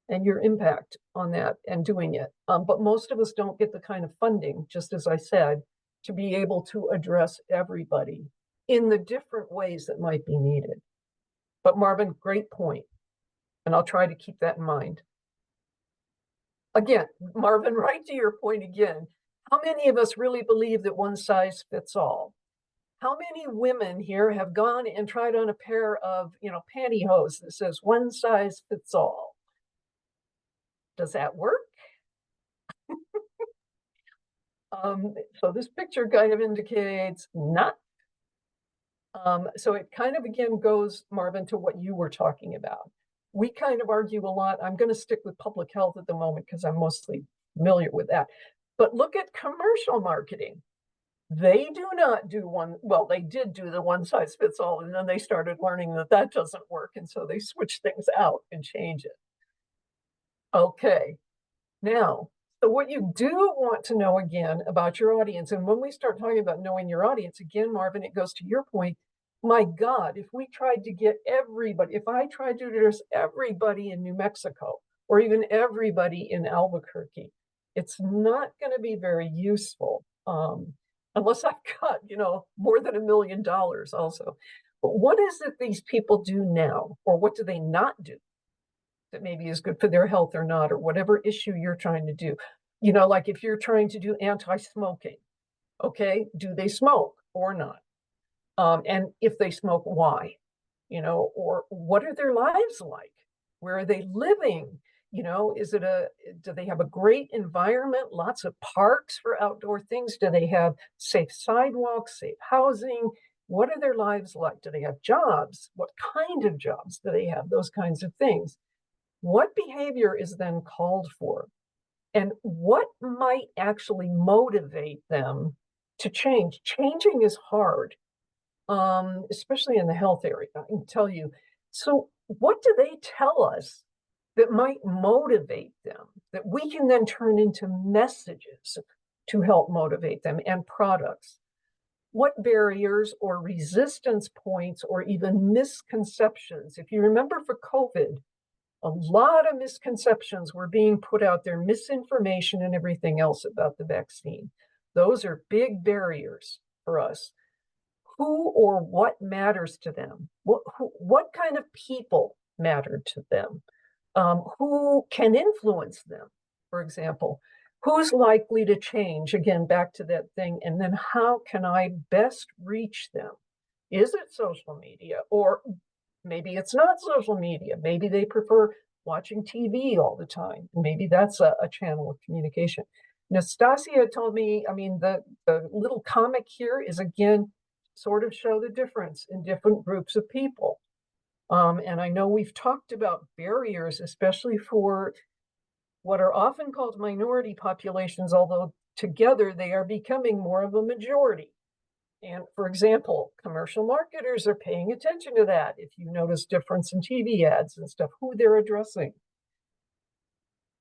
and your impact on that and doing it. But most of us don't get the kind of funding, just as I said, to be able to address everybody in the different ways that might be needed. But Marvin, great point. And I'll try to keep that in mind. Again, Marvin, right to your point again, how many of us really believe that one size fits all? How many women here have gone and tried on a pair of, pantyhose that says one size fits all? Does that work? So this picture kind of indicates not. So it kind of, again, goes, Marvin, to what you were talking about. We kind of argue a lot. I'm going to stick with public health at the moment because I'm mostly familiar with that. But look at commercial marketing. They do not do they did do the one size fits all, and then they started learning that that doesn't work. And so they switch things out and change it. Okay, now, so what you do want to know again about your audience, and when we start talking about knowing your audience, again, Marvin, it goes to your point. My God, if we tried to get everybody, if I tried to address everybody in New Mexico, or even everybody in Albuquerque, it's not going to be very useful, unless I've got, more than $1 million also. But what is it these people do now, or what do they not do that maybe is good for their health or not, or whatever issue you're trying to do? Like if you're trying to do anti-smoking, okay, do they smoke or not? And if they smoke, why? Or what are their lives like? Where are they living? Do they have a great environment, lots of parks for outdoor things? Do they have safe sidewalks, safe housing? What are their lives like? Do they have jobs? What kind of jobs do they have? Those kinds of things. What behavior is then called for? And what might actually motivate them to change. Changing is hard, especially in the health area, I can tell you. So what do they tell us that might motivate them, that we can then turn into messages to help motivate them and products? What barriers or resistance points or even misconceptions? If you remember for COVID, a lot of misconceptions were being put out there, misinformation and everything else about the vaccine. Those are big barriers for us. Who or what matters to them? What kind of people matter to them? Who can influence them, for example? Who's likely to change? Again, back to that thing. And then how can I best reach them? Is it social media? Or maybe it's not social media. Maybe they prefer watching TV all the time. Maybe that's a channel of communication. Nastasia told me, I mean, the little comic here is, again, sort of show the difference in different groups of people. And I know we've talked about barriers, especially for what are often called minority populations, although together they are becoming more of a majority. And for example, commercial marketers are paying attention to that. If you notice difference in TV ads and stuff, who they're addressing.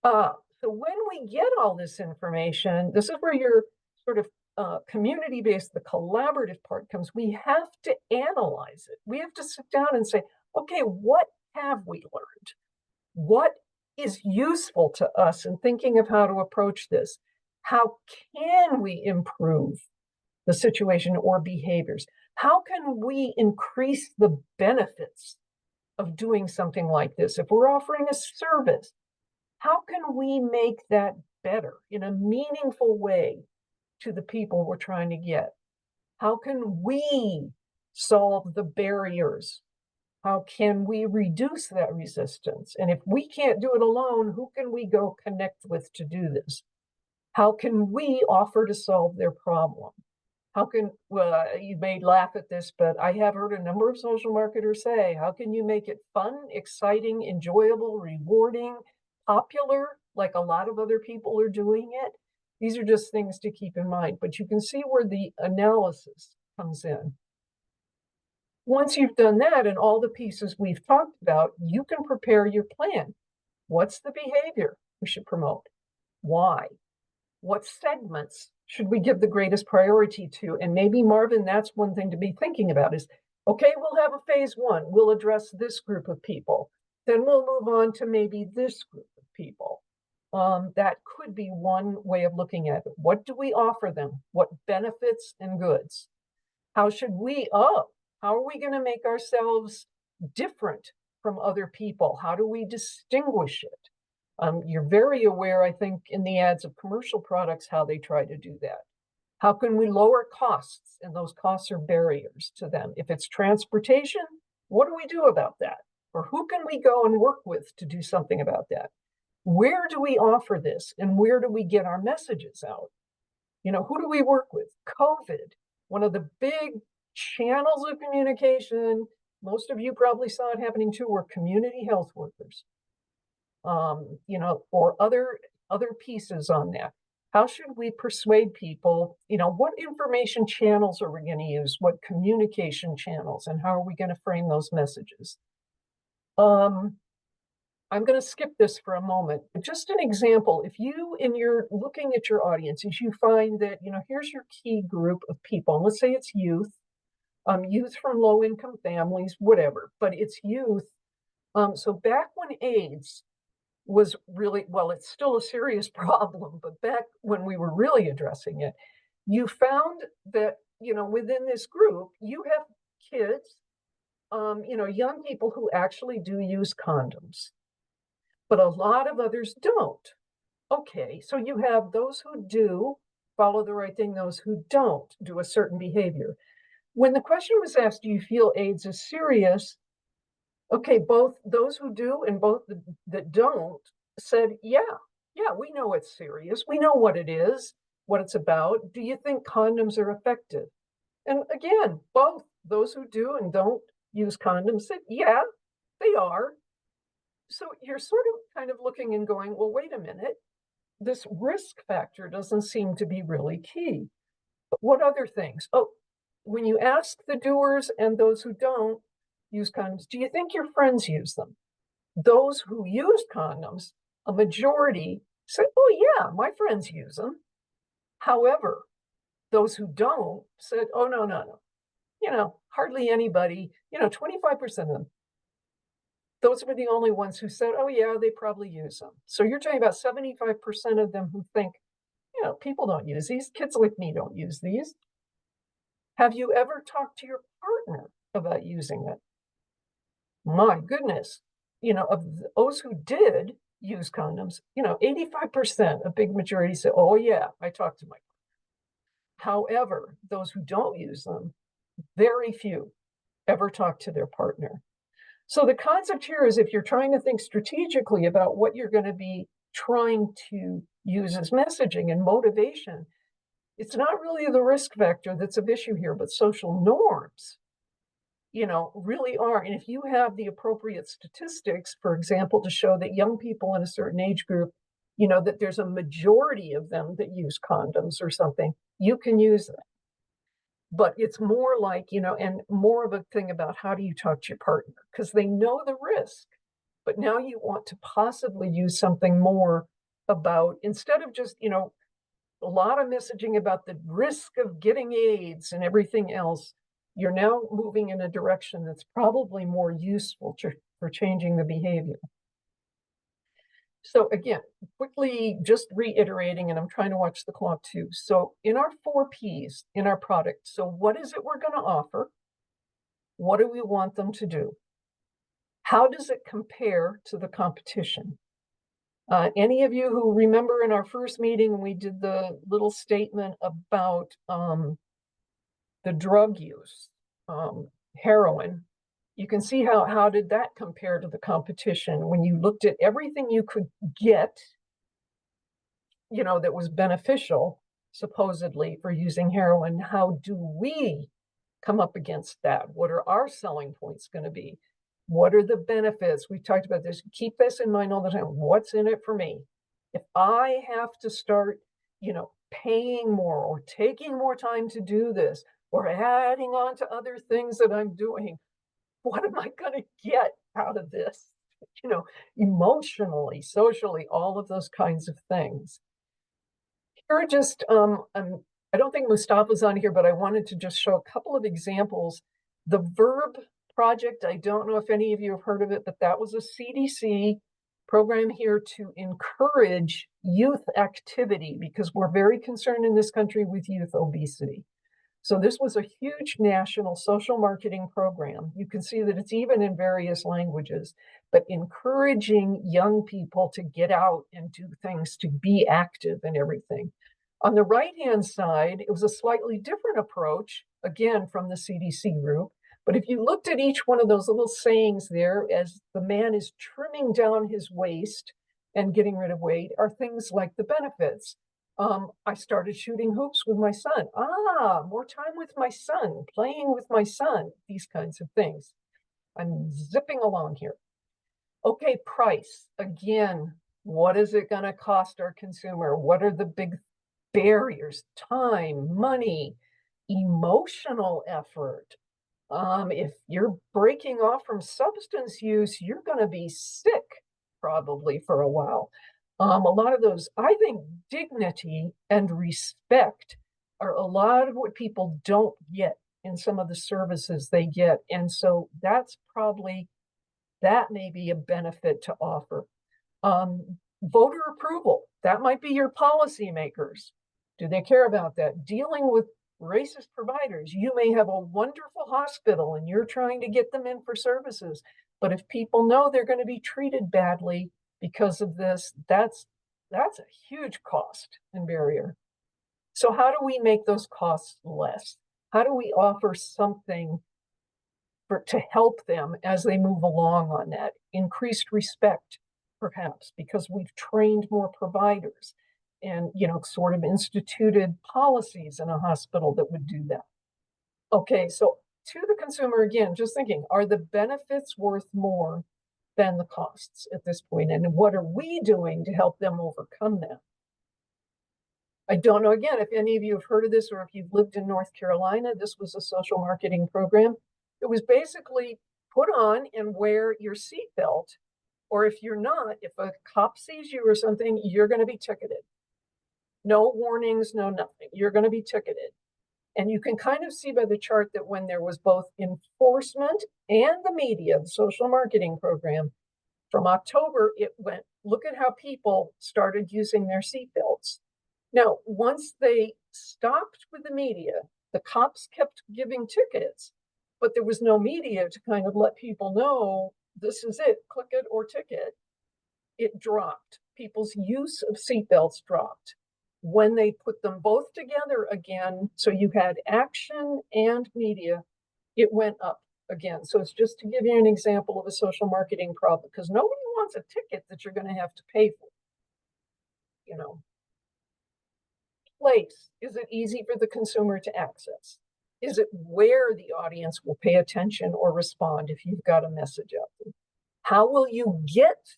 So when we get all this information, this is where your sort of community-based, the collaborative part comes. We have to analyze it. We have to sit down and say, okay, what have we learned? What is useful to us in thinking of how to approach this? How can we improve the situation or behaviors? How can we increase the benefits of doing something like this? If we're offering a service, how can we make that better in a meaningful way to the people we're trying to get? How can we solve the barriers? How can we reduce that resistance? And if we can't do it alone, who can we go connect with to do this? How can we offer to solve their problem? How can, well, you may laugh at this, but I have heard a number of social marketers say, how can you make it fun, exciting, enjoyable, rewarding, popular, like a lot of other people are doing it? These are just things to keep in mind, but you can see where the analysis comes in. Once you've done that and all the pieces we've talked about, you can prepare your plan. What's the behavior we should promote? Why? What segments should we give the greatest priority to? And maybe, Marvin, that's one thing to be thinking about is, okay, we'll have a phase one. We'll address this group of people. Then we'll move on to maybe this group of people. That could be one way of looking at it. What do we offer them? What benefits and goods? How should we, how are we going to make ourselves different from other people? How do we distinguish it? You're very aware, I think, in the ads of commercial products, how they try to do that. How can we lower costs? And those costs are barriers to them. If it's transportation, what do we do about that? Or who can we go and work with to do something about that? Where do we offer this? And where do we get our messages out? You know, who do we work with? COVID, one of the big channels of communication, most of you probably saw it happening too, were community health workers. You know, or other pieces on that. How should we persuade people? You know, what information channels are we going to use? What communication channels, and how are we going to frame those messages? I'm going to skip this for a moment. Just an example, if you, in your looking at your audiences, you find that, you know, here's your key group of people, and let's say it's youth, youth from low-income families, whatever, but it's youth. So back when AIDS was really, well, it's still a serious problem, but back when we were really addressing it, you found that, you know, within this group, you have kids, you know, young people who actually do use condoms, but a lot of others don't. Okay, so you have those who do follow the right thing, those who don't do a certain behavior. When the question was asked, do you feel AIDS is serious? Okay, both those who do and both that don't said, yeah, we know it's serious. We know what it is, what it's about. Do you think condoms are effective? And again, both those who do and don't use condoms said, yeah, they are. So you're sort of kind of looking and going, well, wait a minute. This risk factor doesn't seem to be really key. But what other things? Oh, when you ask the doers and those who don't use condoms, do you think your friends use them? Those who use condoms, a majority said, oh yeah, my friends use them. However, those who don't said, oh, no. Hardly anybody, 25% of them. Those were the only ones who said, oh yeah, they probably use them. So you're talking about 75% of them who think, people don't use these. Kids like me don't use these. Have you ever talked to your partner about using it? My goodness, of those who did use condoms, 85%, a big majority say, oh yeah, I talked to my partner. However, those who don't use them, very few ever talk to their partner. So the concept here is, if you're trying to think strategically about what you're going to be trying to use as messaging and motivation, it's not really the risk factor that's of issue here, but social norms, really are. And if you have the appropriate statistics, for example, to show that young people in a certain age group, that there's a majority of them that use condoms or something, you can use them. But it's more like, and more of a thing about how do you talk to your partner, because they know the risk. But now you want to possibly use something more about, instead of just, a lot of messaging about the risk of getting AIDS and everything else, you're now moving in a direction that's probably more useful for changing the behavior. So again, quickly just reiterating, and I'm trying to watch the clock too. So in our 4 Ps in our product, so what is it we're going to offer? What do we want them to do? How does it compare to the competition? Any of you who remember in our first meeting, we did the little statement about the drug use, heroin. You can see how did that compare to the competition when you looked at everything you could get, that was beneficial, supposedly, for using heroin. How do we come up against that? What are our selling points going to be? What are the benefits? We talked about this. Keep this in mind all the time. What's in it for me? If I have to start, paying more or taking more time to do this or adding on to other things that I'm doing, what am I going to get out of this? Emotionally, socially, all of those kinds of things. Here are just, I don't think Mustafa's on here, but I wanted to just show a couple of examples. The Verb project, I don't know if any of you have heard of it, but that was a CDC program here to encourage youth activity, because we're very concerned in this country with youth obesity. So this was a huge national social marketing program. You can see that it's even in various languages, but encouraging young people to get out and do things, to be active and everything. On the right-hand side, it was a slightly different approach, again, from the CDC group. But if you looked at each one of those little sayings there, as the man is trimming down his waist and getting rid of weight, are things like the benefits. I started shooting hoops with my son. More time with my son, playing with my son, these kinds of things. I'm zipping along here. Okay, price. Again, what is it going to cost our consumer? What are the big barriers? Time, money, emotional effort. If you're breaking off from substance use, you're going to be sick probably for a while. A lot of those, I think, dignity and respect are a lot of what people don't get in some of the services they get. And so that may be a benefit to offer. Voter approval, that might be your policymakers. Do they care about that? Dealing with racist providers, you may have a wonderful hospital and you're trying to get them in for services, but if people know they're going to be treated badly because of this, that's a huge cost and barrier. So how do we make those costs less? How do we offer something to help them as they move along on that? Increased respect, perhaps, because we've trained more providers and, sort of instituted policies in a hospital that would do that. Okay, so to the consumer, again, just thinking, are the benefits worth more than the costs at this point? And what are we doing to help them overcome that? I don't know, again, if any of you have heard of this or if you've lived in North Carolina, this was a social marketing program. It was basically put on and wear your seatbelt, or if you're not, if a cop sees you or something, you're going to be ticketed. No warnings, no nothing. You're going to be ticketed. And you can kind of see by the chart that when there was both enforcement and the media, the social marketing program, from October, it went, look at how people started using their seatbelts. Now, once they stopped with the media, the cops kept giving tickets, but there was no media to kind of let people know, this is it, click it or ticket. It dropped. People's use of seatbelts dropped. When they put them both together again, so you had action and media, it went up again. So it's just to give you an example of a social marketing problem, because nobody wants a ticket that you're going to have to pay for. You know, place, is it easy for the consumer to access? Is it where the audience will pay attention or respond if you've got a message out there? How will you get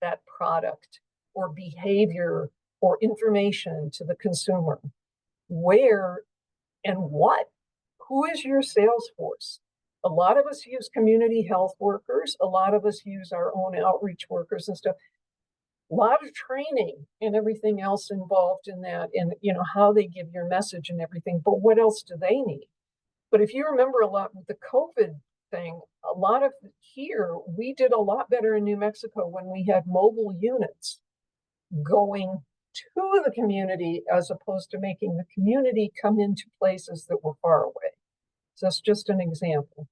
that product or behavior or information to the consumer? Where and what? Who is your sales force? A lot of us use community health workers. A lot of us use our own outreach workers and stuff. A lot of training and everything else involved in that, and you know how they give your message and everything. But what else do they need? But if you remember a lot with the COVID thing, a lot of here, we did a lot better in New Mexico when we had mobile units going to the community as opposed to making the community come into places that were far away. So that's just an example.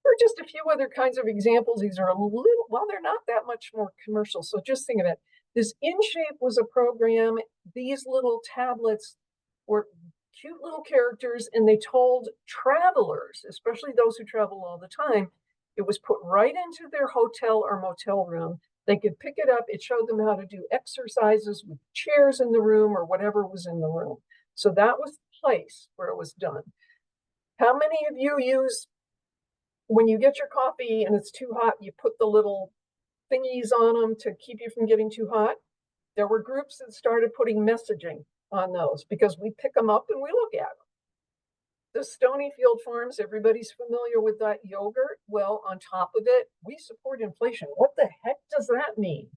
There are just a few other kinds of examples. These are a little, well, they're not that much more commercial. So just think of it. This InShape was a program. These little tablets were cute little characters, and they told travelers, especially those who travel all the time, it was put right into their hotel or motel room. They could pick it up. It showed them how to do exercises with chairs in the room or whatever was in the room. So that was the place where it was done. How many of you use, when you get your coffee and it's too hot, you put the little thingies on them to keep you from getting too hot? There were groups that started putting messaging on those because we pick them up and we look at them. The Stonyfield Farms, everybody's familiar with that yogurt. Well, on top of it, we support inflation. What the heck does that mean?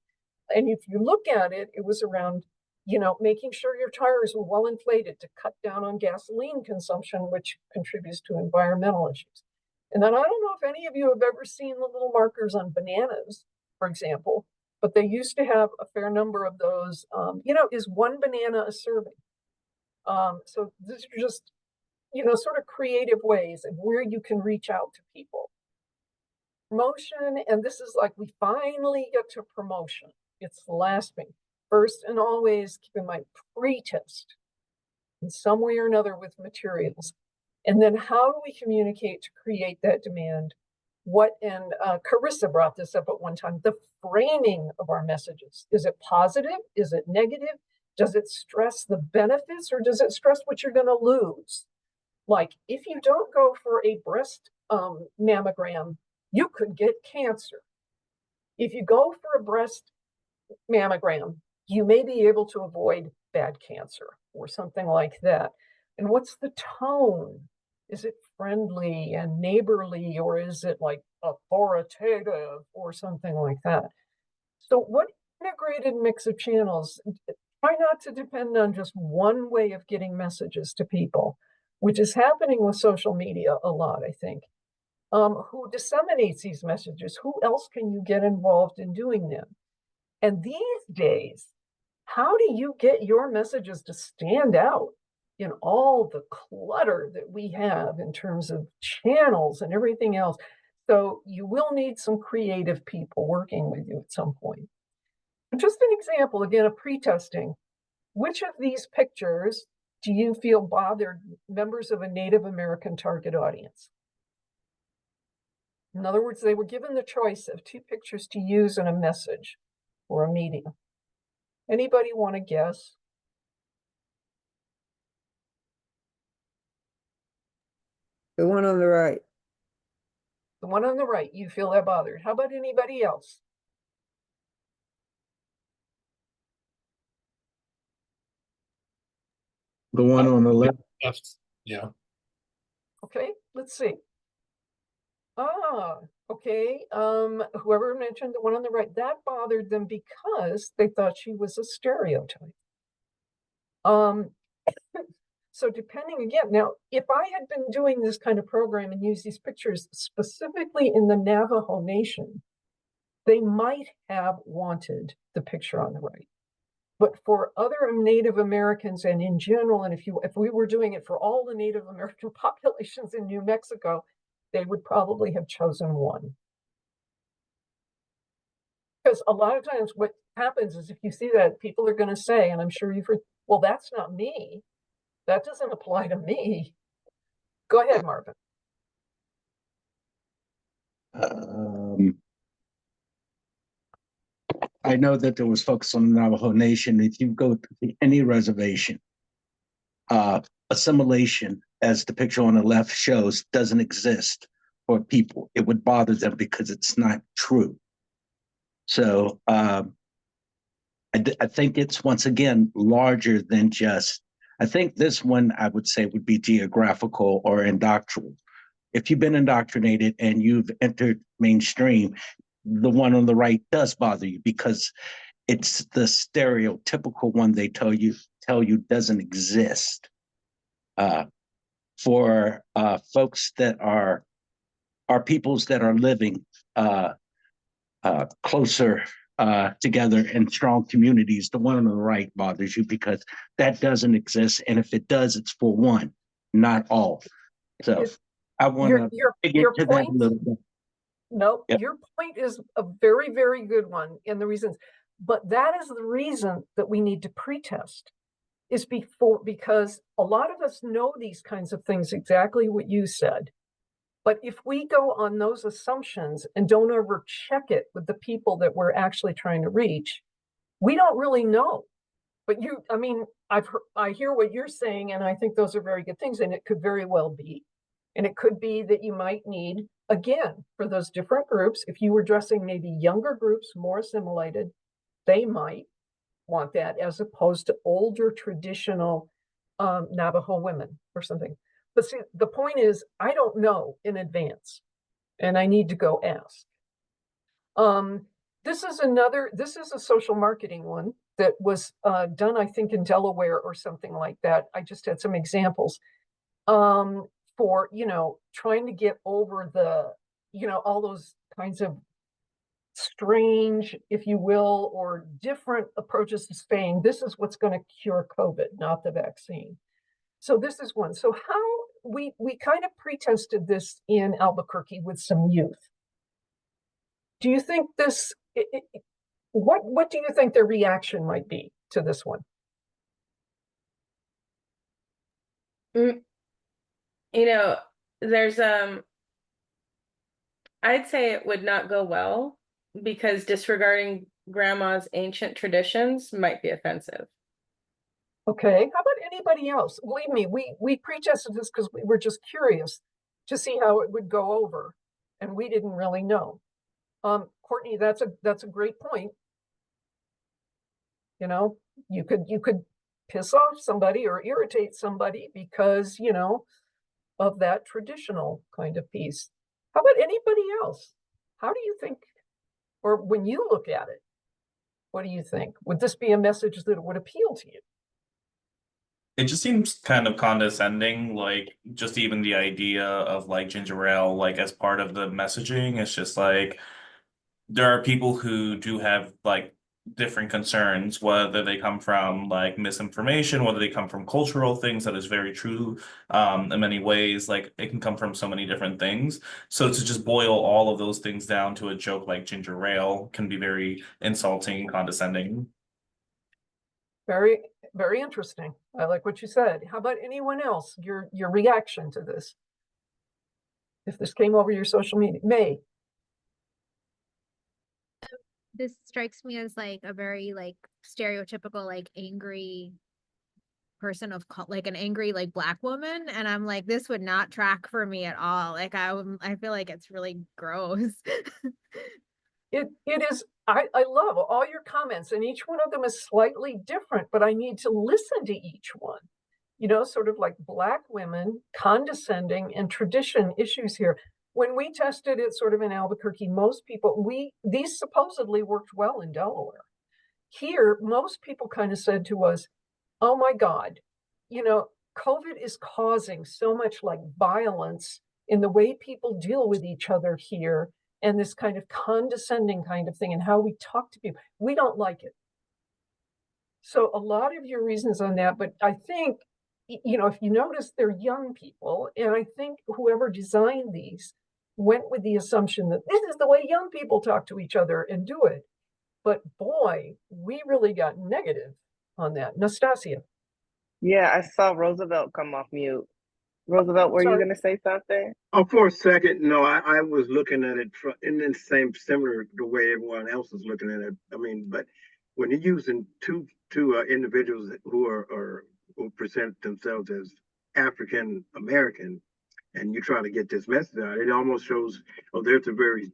And if you look at it, it was around, you know, making sure your tires were well inflated to cut down on gasoline consumption, which contributes to environmental issues. And then I don't know if any of you have ever seen the little markers on bananas, for example, but they used to have a fair number of those. You know, is one banana a serving? So these are just, you know, sort of creative ways of where you can reach out to people. Promotion, and this is like we finally get to promotion. It's the last thing. First and always keep in mind pre-test in some way or another with materials. And then how do we communicate to create that demand? What, and Carissa brought this up at one time, the framing of our messages. Is it positive? Is it negative? Does it stress the benefits or does it stress what you're going to lose? Like if you don't go for a breast mammogram, you could get cancer. If you go for a breast mammogram, you may be able to avoid bad cancer or something like that. And what's the tone? Is it friendly and neighborly, or is it like authoritative or something like that? So what integrated mix of channels? Try not to depend on just one way of getting messages to people, which is happening with social media a lot, I think. Who disseminates these messages? Who else can you get involved in doing them? And these days, how do you get your messages to stand out in all the clutter that we have in terms of channels and everything else? So you will need some creative people working with you at some point. Just an example, again, of pre-testing. Which of these pictures do you feel bothered members of a Native American target audience? In other words, they were given the choice of two pictures to use in a message or a media. Anybody want to guess? The one on the right. The one on the right, you feel that bothered. How about anybody else? The one on the left. Yeah. Okay, let's see. Okay. Whoever mentioned the one on the right, that bothered them because they thought she was a stereotype. So depending again, now, if I had been doing this kind of program and used these pictures specifically in the Navajo Nation, they might have wanted the picture on the right. But for other Native Americans and in general, and if we were doing it for all the Native American populations in New Mexico, they would probably have chosen one. Because a lot of times what happens is if you see that, people are going to say, and I'm sure you've heard, well, that's not me. That doesn't apply to me. Go ahead, Marvin. I know that there was focus on the Navajo Nation. If you go to any reservation, assimilation, as the picture on the left shows, doesn't exist for people. It would bother them because it's not true. So I think it's, once again, larger than just, I think this one I would say would be geographical or indoctrinal. If you've been indoctrinated and you've entered mainstream, the one on the right does bother you because it's the stereotypical one they tell you doesn't exist. For folks that are peoples that are living closer together in strong communities, the one on the right bothers you because that doesn't exist. And if it does, it's for one, not all. So I want to dig into that a little bit. No, your point is a very, very good one in the reasons, but that is the reason that we need to pretest is because a lot of us know these kinds of things, exactly what you said. But if we go on those assumptions and don't ever check it with the people that we're actually trying to reach, we don't really know. But I hear what you're saying, and I think those are very good things, and it could very well be. And it could be that you might need, again, for those different groups, if you were dressing maybe younger groups, more assimilated, they might want that as opposed to older traditional Navajo women or something. But see, the point is, I don't know in advance, and I need to go ask. This is a social marketing one that was done, I think, in Delaware or something like that. I just had some examples for, trying to get over the, all those kinds of strange, if you will, or different approaches to saying this is what's going to cure COVID, not the vaccine. So this is one. So how we kind of pre-tested this in Albuquerque with some youth. Do you think this, what do you think their reaction might be to this one? There's I'd say it would not go well because disregarding grandma's ancient traditions might be offensive. Okay, how about anybody else? Believe me, we pre-tested this because we were just curious to see how it would go over, and we didn't really know. Courtney, that's a great point. You could piss off somebody or irritate somebody because, of that traditional kind of piece. How about anybody else? How do you think, or when you look at it, what do you think? Would this be a message that would appeal to you? It just seems kind of condescending, like just even the idea of like ginger ale, like as part of the messaging. It's just like there are people who do have like different concerns, whether they come from like misinformation, whether they come from cultural things that is very true in many ways. Like it can come from so many different things. So to just boil all of those things down to a joke like ginger ale can be very insulting, condescending. Very, very interesting. I like what you said. How about anyone else? Your reaction to this? If this came over your social media, May. This strikes me as like a very like stereotypical like angry person of like an angry like Black woman, and I'm like, this would not track for me at all. Like I feel like it's really gross. It is. I love all your comments, and each one of them is slightly different, but I need to listen to each one. sort of like Black women, condescending, and tradition issues here. When we tested it sort of in Albuquerque, most people, these supposedly worked well in Delaware. Here, most people kind of said to us, oh my God, COVID is causing so much like violence in the way people deal with each other here, and this kind of condescending kind of thing and how we talk to people. We don't like it. So a lot of your reasons on that, but I think, if you notice, they're young people, and I think whoever designed these went with the assumption that this is the way young people talk to each other and do it. But boy, we really got negative on that. Nastasia. Yeah, I saw Roosevelt come off mute. Roosevelt, were you Sorry. going to say something? Oh, for a second, no, I was looking at it in the same similar the way everyone else is looking at it. I mean, but when you're using two individuals who present themselves as African American, and you try to get this message out, it almost shows, oh, there's a very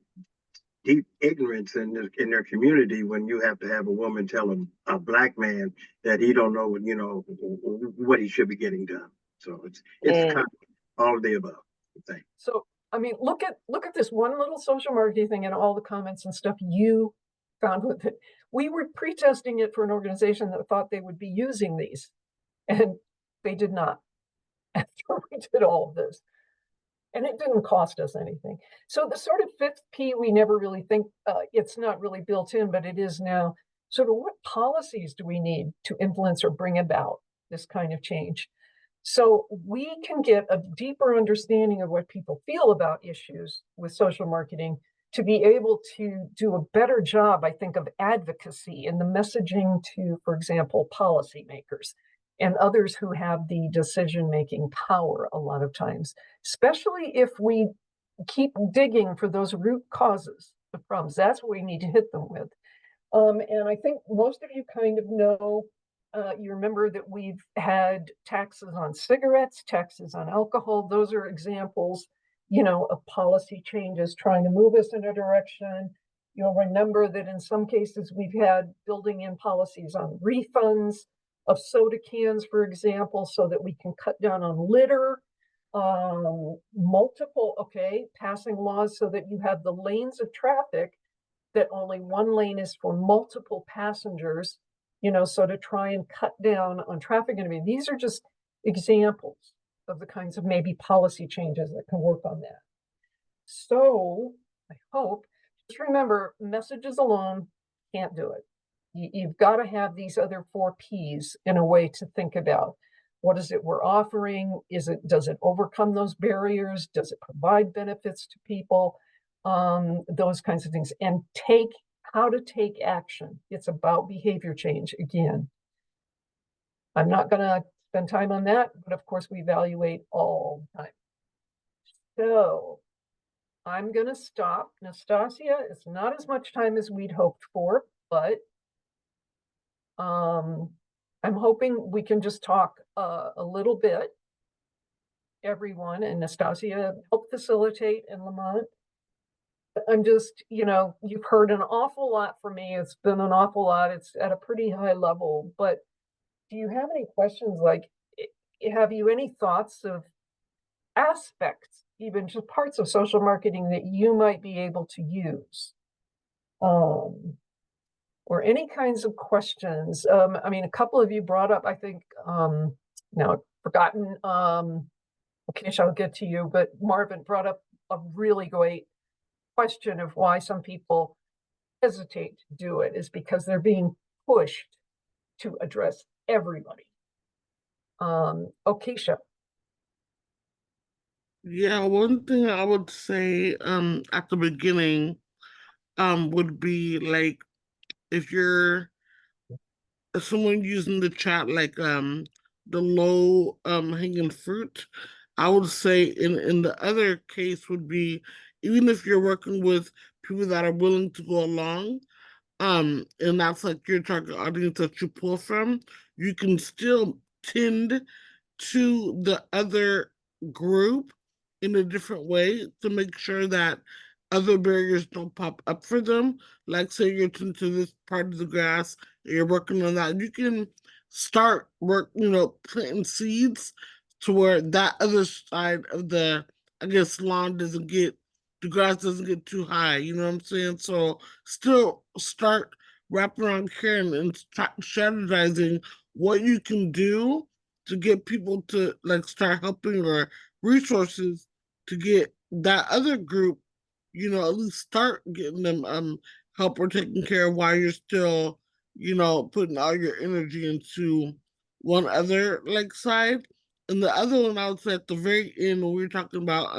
deep ignorance in their community when you have to have a woman tell a Black man that he don't know, what he should be getting done. So it's kind of all of the above. So I mean, look at this one little social marketing thing and all the comments and stuff you found with it. We were pre-testing it for an organization that thought they would be using these, and they did not after we did all of this. And it didn't cost us anything. So the sort of fifth P, we never really think, it's not really built in, but it is now. Sort of what policies do we need to influence or bring about this kind of change? So we can get a deeper understanding of what people feel about issues with social marketing to be able to do a better job, I think, of advocacy in the messaging to, for example, policymakers and others who have the decision-making power a lot of times, especially if we keep digging for those root causes of problems. That's what we need to hit them with. And I think most of you kind of know, you remember that we've had taxes on cigarettes, taxes on alcohol. Those are examples, of policy changes trying to move us in a direction. You'll remember that in some cases we've had building in policies on refunds of soda cans, for example, so that we can cut down on litter. Passing laws so that you have the lanes of traffic, that only one lane is for multiple passengers, so to try and cut down on traffic. I mean, these are just examples of the kinds of maybe policy changes that can work on that. So I hope, just remember, messages alone can't do it. You've got to have these other 4 Ps in a way to think about. What is it we're offering? Does it overcome those barriers? Does it provide benefits to people? Those kinds of things. And how to take action. It's about behavior change again. I'm not going to spend time on that, but of course we evaluate all the time. So I'm going to stop. Nastasia, it's not as much time as we'd hoped for, but I'm hoping we can just talk a little bit, everyone, and Nastasia help facilitate, and Lamont. I'm just, you've heard an awful lot from me. It's been an awful lot. It's at a pretty high level, but do you have any questions? Like, have you any thoughts of aspects, even just parts of social marketing that you might be able to use? Or any kinds of questions. I mean, a couple of you brought up, I think, now I've forgotten, okay, I'll get to you, but Marvin brought up a really great question of why some people hesitate to do it is because they're being pushed to address everybody. Keisha. Yeah, one thing I would say at the beginning would be like, if you're someone using the chat, like the low hanging fruit, I would say in the other case would be, even if you're working with people that are willing to go along, and that's like your target audience that you pull from, you can still tend to the other group in a different way to make sure that other barriers don't pop up for them. Like, say you're tuned to this part of the grass, you're working on that, you can start work, planting seeds to where that other side of the, I guess, lawn doesn't get, the grass doesn't get too high. You know what I'm saying? So still start wrapping around caring and strategizing what you can do to get people to like start helping, or resources to get that other group, at least start getting them help or taking care of, while you're still, putting all your energy into one other like side. And the other one, I would say at the very end, when we were talking about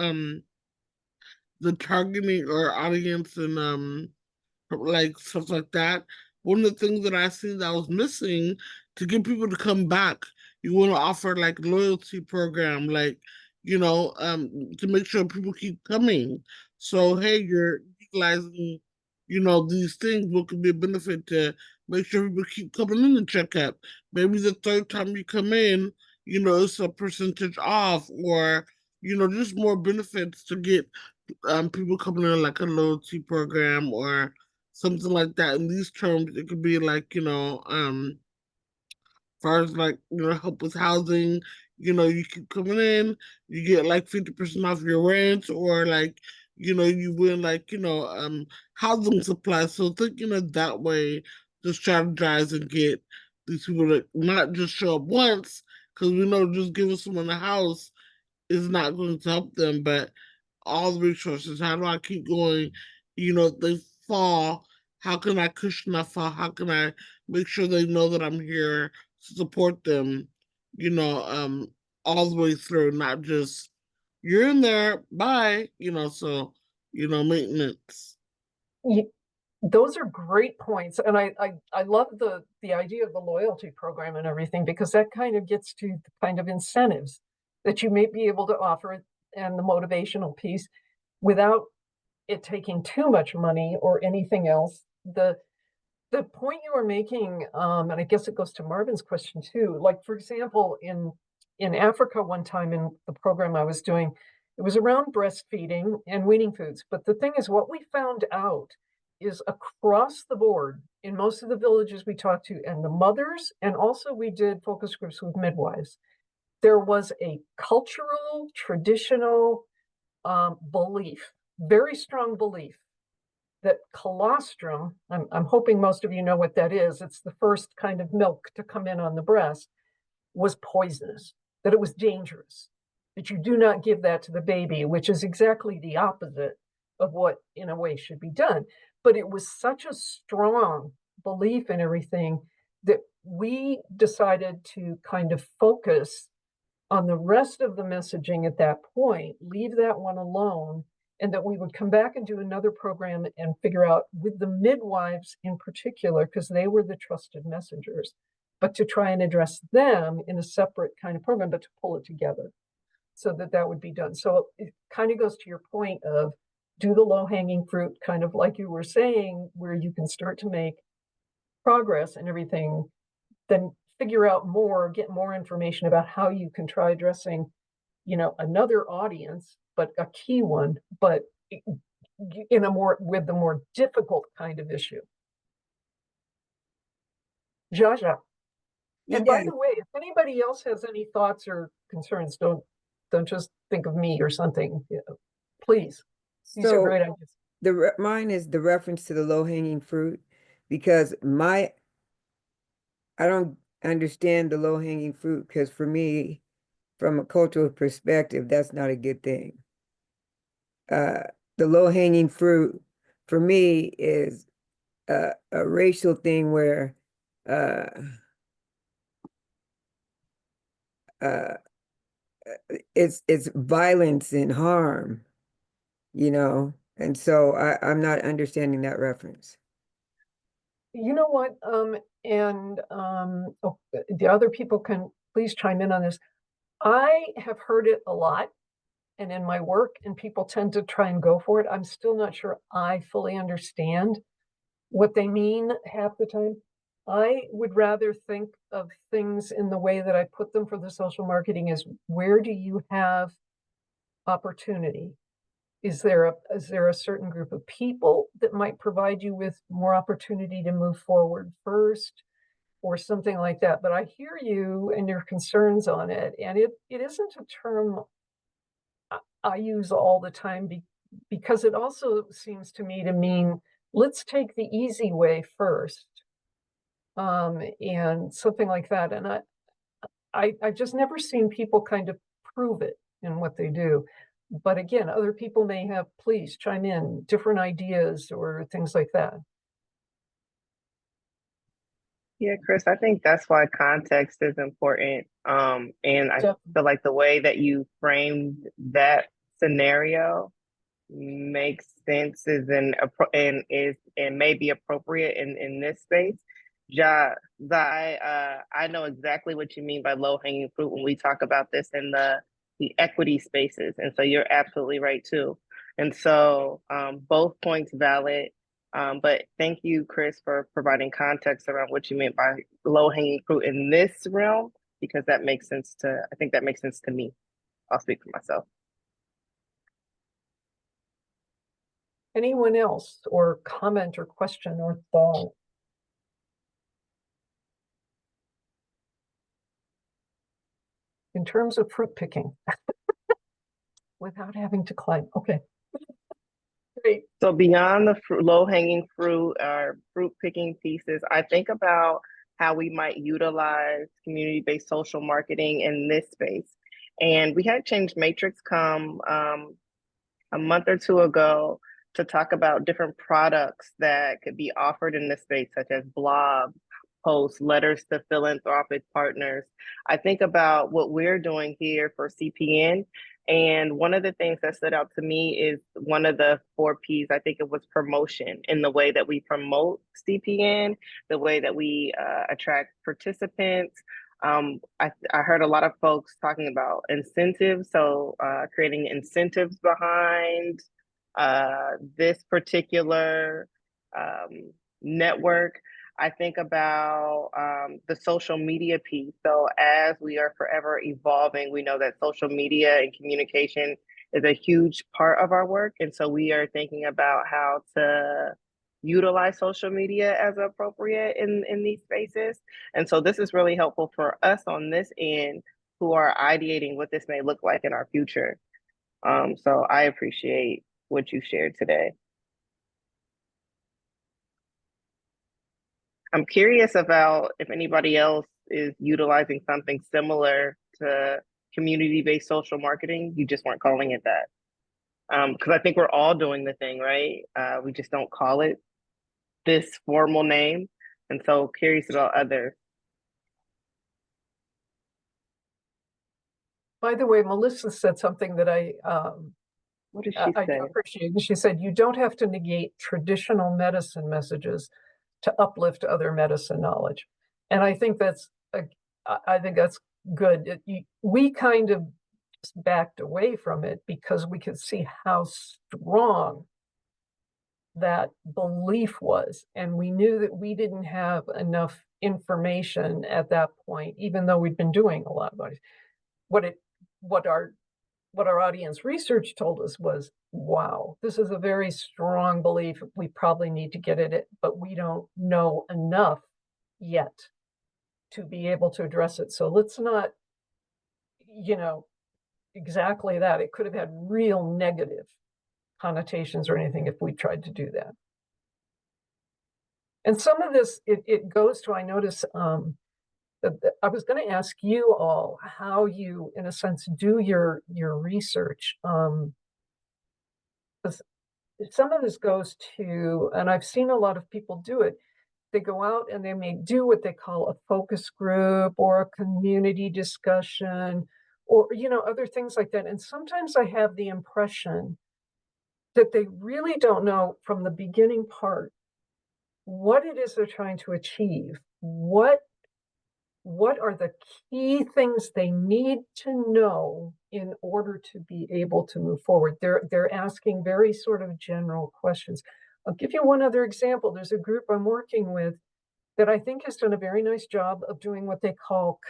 the targeting or audience and like stuff like that. One of the things that I seen that was missing to get people to come back, you want to offer like loyalty program, like, to make sure people keep coming. So hey, you're utilizing, these things, what could be a benefit to make sure people keep coming in the checkup. Maybe the third time you come in, it's a percentage off, or just more benefits to get people coming in, like a loyalty program or something like that. In these terms, it could be like, far as like, help with housing, you keep coming in, you get like 50% off your rent, or like, you win like, housing supplies. So thinking of that way to strategize and get these people to not just show up once, because we know just giving someone a house is not going to help them, but all the resources. How do I keep going? If they fall, how can I cushion that fall? How can I make sure they know that I'm here to support them, you know, um, all the way through, not just you're in there, bye, so, maintenance. Those are great points. And I love the idea of the loyalty program and everything, because that kind of gets to the kind of incentives that you may be able to offer, and the motivational piece, without it taking too much money or anything else. The point you were making, and I guess it goes to Marvin's question too, like for example, in Africa one time in the program I was doing, it was around breastfeeding and weaning foods. But the thing is, what we found out is across the board in most of the villages we talked to, and the mothers, and also we did focus groups with midwives, there was a cultural, traditional belief, very strong belief, that colostrum, I'm hoping most of you know what that is. It's the first kind of milk to come in on the breast, was poisonous, that it was dangerous, that you do not give that to the baby, which is exactly the opposite of what in a way should be done. But it was such a strong belief in everything that we decided to kind of focus on the rest of the messaging at that point, leave that one alone, and that we would come back and do another program and figure out with the midwives in particular, because they were the trusted messengers, but to try and address them in a separate kind of program, but to pull it together so that that would be done. So it kind of goes to your point of do the low-hanging fruit, kind of like you were saying, where you can start to make progress and everything, then figure out more, get more information about how you can try addressing, another audience, but a key one, but in a more, with the more difficult kind of issue. Jaja. And by the way, if anybody else has any thoughts or concerns, don't just think of me or something. Please. These are great ideas. Mine is the reference to the low-hanging fruit, because I don't understand the low-hanging fruit, because for me, from a cultural perspective, that's not a good thing. The low-hanging fruit for me is a racial thing where it's violence and harm, and so I'm not understanding that reference. You know what? The other people can please chime in on this. I have heard it a lot, and in my work, and people tend to try and go for it. I'm still not sure I fully understand what they mean half the time. I would rather think of things in the way that I put them for the social marketing is, where do you have opportunity? Is there a certain group of people that might provide you with more opportunity to move forward first? or something like that. But I hear you and your concerns on it, and it isn't a term I use all the time because it also seems to me to mean let's take the easy way first, and something like that. And I've just never seen people kind of prove it in what they do. But again, other people may have, please chime in, different ideas or things like that. Yeah, Chris, I think that's why context is important. And I feel like the way that you framed that scenario makes sense and may be appropriate in this space. I know exactly what you mean by low hanging fruit when we talk about this in the equity spaces, and so you're absolutely right too. And so both points valid. But thank you, Chris, for providing context around what you meant by low hanging fruit in this realm, because I think that makes sense to me. I'll speak for myself. Anyone else, or comment or question or thought? In terms of fruit picking, without having to climb. Okay. Great. So beyond the low-hanging fruit or fruit picking pieces, I think about how we might utilize community-based social marketing in this space. And we had Change Matrix come a month or two ago to talk about different products that could be offered in this space, such as blogs, posts, letters to philanthropic partners. I think about what we're doing here for CPN. And one of the things that stood out to me is one of the 4 Ps. I think it was promotion, in the way that we promote CPN, the way that we attract participants. I heard a lot of folks talking about incentives. So creating incentives behind this particular network. I think about the social media piece. So as we are forever evolving, we know that social media and communication is a huge part of our work. And so we are thinking about how to utilize social media as appropriate in these spaces. And so this is really helpful for us on this end who are ideating what this may look like in our future. So I appreciate what you shared today. I'm curious about if anybody else is utilizing something similar to community-based social marketing. You just weren't calling it that. Because I think we're all doing the thing, right? We just don't call it this formal name. And so curious about others. By the way, Melissa said something that what did she say? appreciate. She said, you don't have to negate traditional medicine messages to uplift other medicine knowledge. And I think that's good. We kind of just backed away from it because we could see how strong that belief was. And we knew that we didn't have enough information at that point, even though we'd been doing a lot about it. What our audience research told us was, wow, this is a very strong belief. We probably need to get it, but we don't know enough yet to be able to address it. So let's not, exactly that. It could have had real negative connotations or anything if we tried to do that. And some of this, it goes to, I notice, I was going to ask you all how you, in a sense, do your research. Some of this goes to, and I've seen a lot of people do it, they go out and they may do what they call a focus group or a community discussion or, other things like that. And sometimes I have the impression that they really don't know from the beginning part what it is they're trying to achieve. What are the key things they need to know in order to be able to move forward? They're asking very sort of general questions. I'll give you one other example. There's a group I'm working with that I think has done a very nice job of doing what they call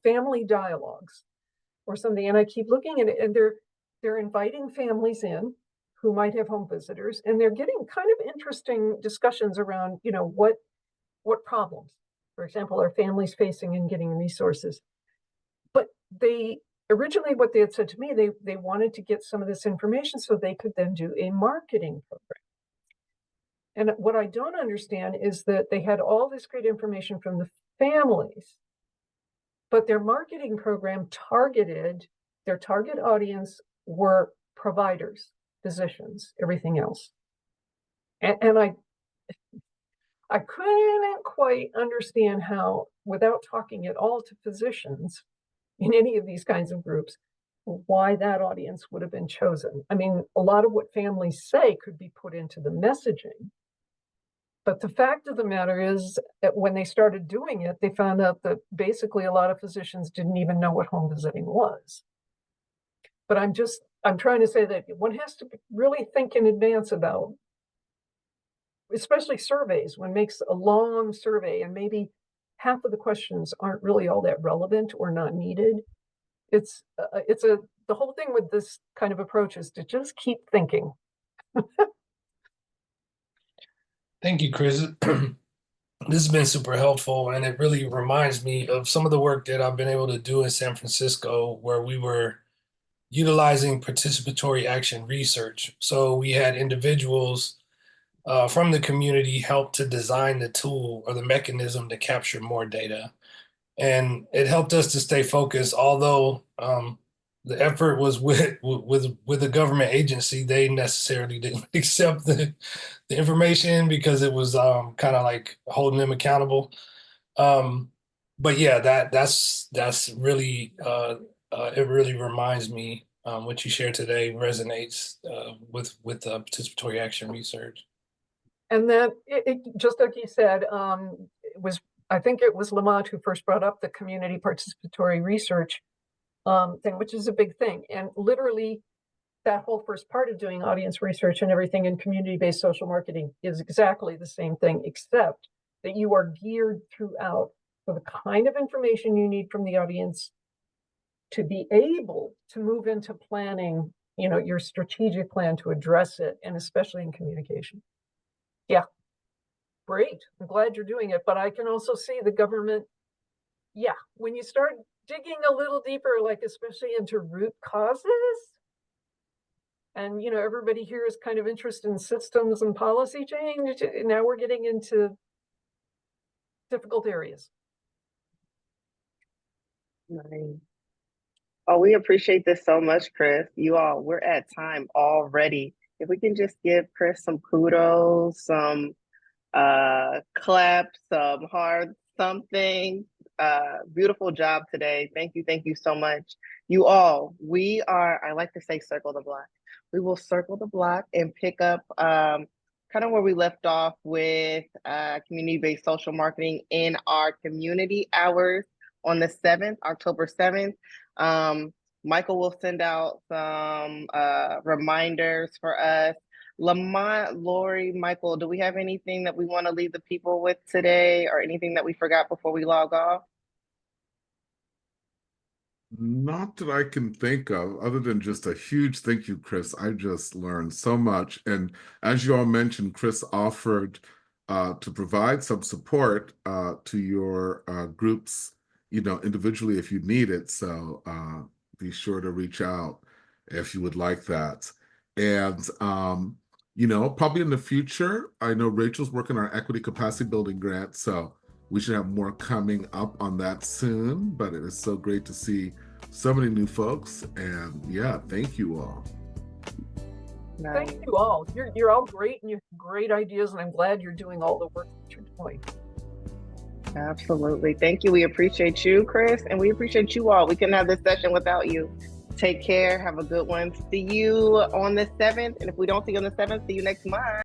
family dialogues or something. And I keep looking at it, and they're inviting families in who might have home visitors, and they're getting kind of interesting discussions around, what problems for example, are families facing in getting resources? But originally what they had said to me, they wanted to get some of this information so they could then do a marketing program. And what I don't understand is that they had all this great information from the families, but their marketing program their target audience were providers, physicians, everything else. And I couldn't quite understand how, without talking at all to physicians in any of these kinds of groups, why that audience would have been chosen. I mean, a lot of what families say could be put into the messaging. But the fact of the matter is that when they started doing it, they found out that basically a lot of physicians didn't even know what home visiting was. But I'm trying to say that one has to really think in advance about, especially surveys, one makes a long survey and maybe half of the questions aren't really all that relevant or not needed. The whole thing with this kind of approach is to just keep thinking. Thank you, Chris. This has been super helpful, and it really reminds me of some of the work that I've been able to do in San Francisco, where we were utilizing participatory action research. So we had individuals from the community help to design the tool or the mechanism to capture more data. And it helped us to stay focused, although the effort was with a government agency. They necessarily didn't accept the information because it was kind of like holding them accountable. But yeah, that's really it really reminds me what you shared today resonates with participatory action research. And then just like you said, I think it was Lamont who first brought up the community participatory research thing, which is a big thing. And literally that whole first part of doing audience research and everything in community-based social marketing is exactly the same thing, except that you are geared throughout for the kind of information you need from the audience to be able to move into planning, your strategic plan to address it, and especially in communication. Yeah, great. I'm glad you're doing it, but I can also see the government. Yeah, when you start digging a little deeper, like especially into root causes, and everybody here is kind of interested in systems and policy change. Now we're getting into difficult areas. Nice. Oh, we appreciate this so much, Chris. You all, we're at time already. If we can just give Chris some kudos, some claps, some hearts, something. Beautiful job today. Thank you so much. You all, I like to say circle the block. We will circle the block and pick up kind of where we left off with community-based social marketing in our community hours on the 7th, October 7th. Michael will send out some reminders for us. Lamont, Lori, Michael, do we have anything that we want to leave the people with today or anything that we forgot before we log off? Not that I can think of, other than just a huge thank you, Chris. I just learned so much. And as you all mentioned, Chris offered to provide some support to your groups, individually if you need it. So be sure to reach out if you would like that. And, probably in the future, I know Rachel's working on our equity capacity building grant. So we should have more coming up on that soon, but it is so great to see so many new folks. And yeah, thank you all. Nice. Thank you all. You're all great and you have great ideas, and I'm glad you're doing all the work that you're doing. Absolutely. Thank you. We appreciate you, Chris, and we appreciate you all. We couldn't have this session without you. Take care. Have a good one. See you on the 7th. And if we don't see you on the 7th, see you next month.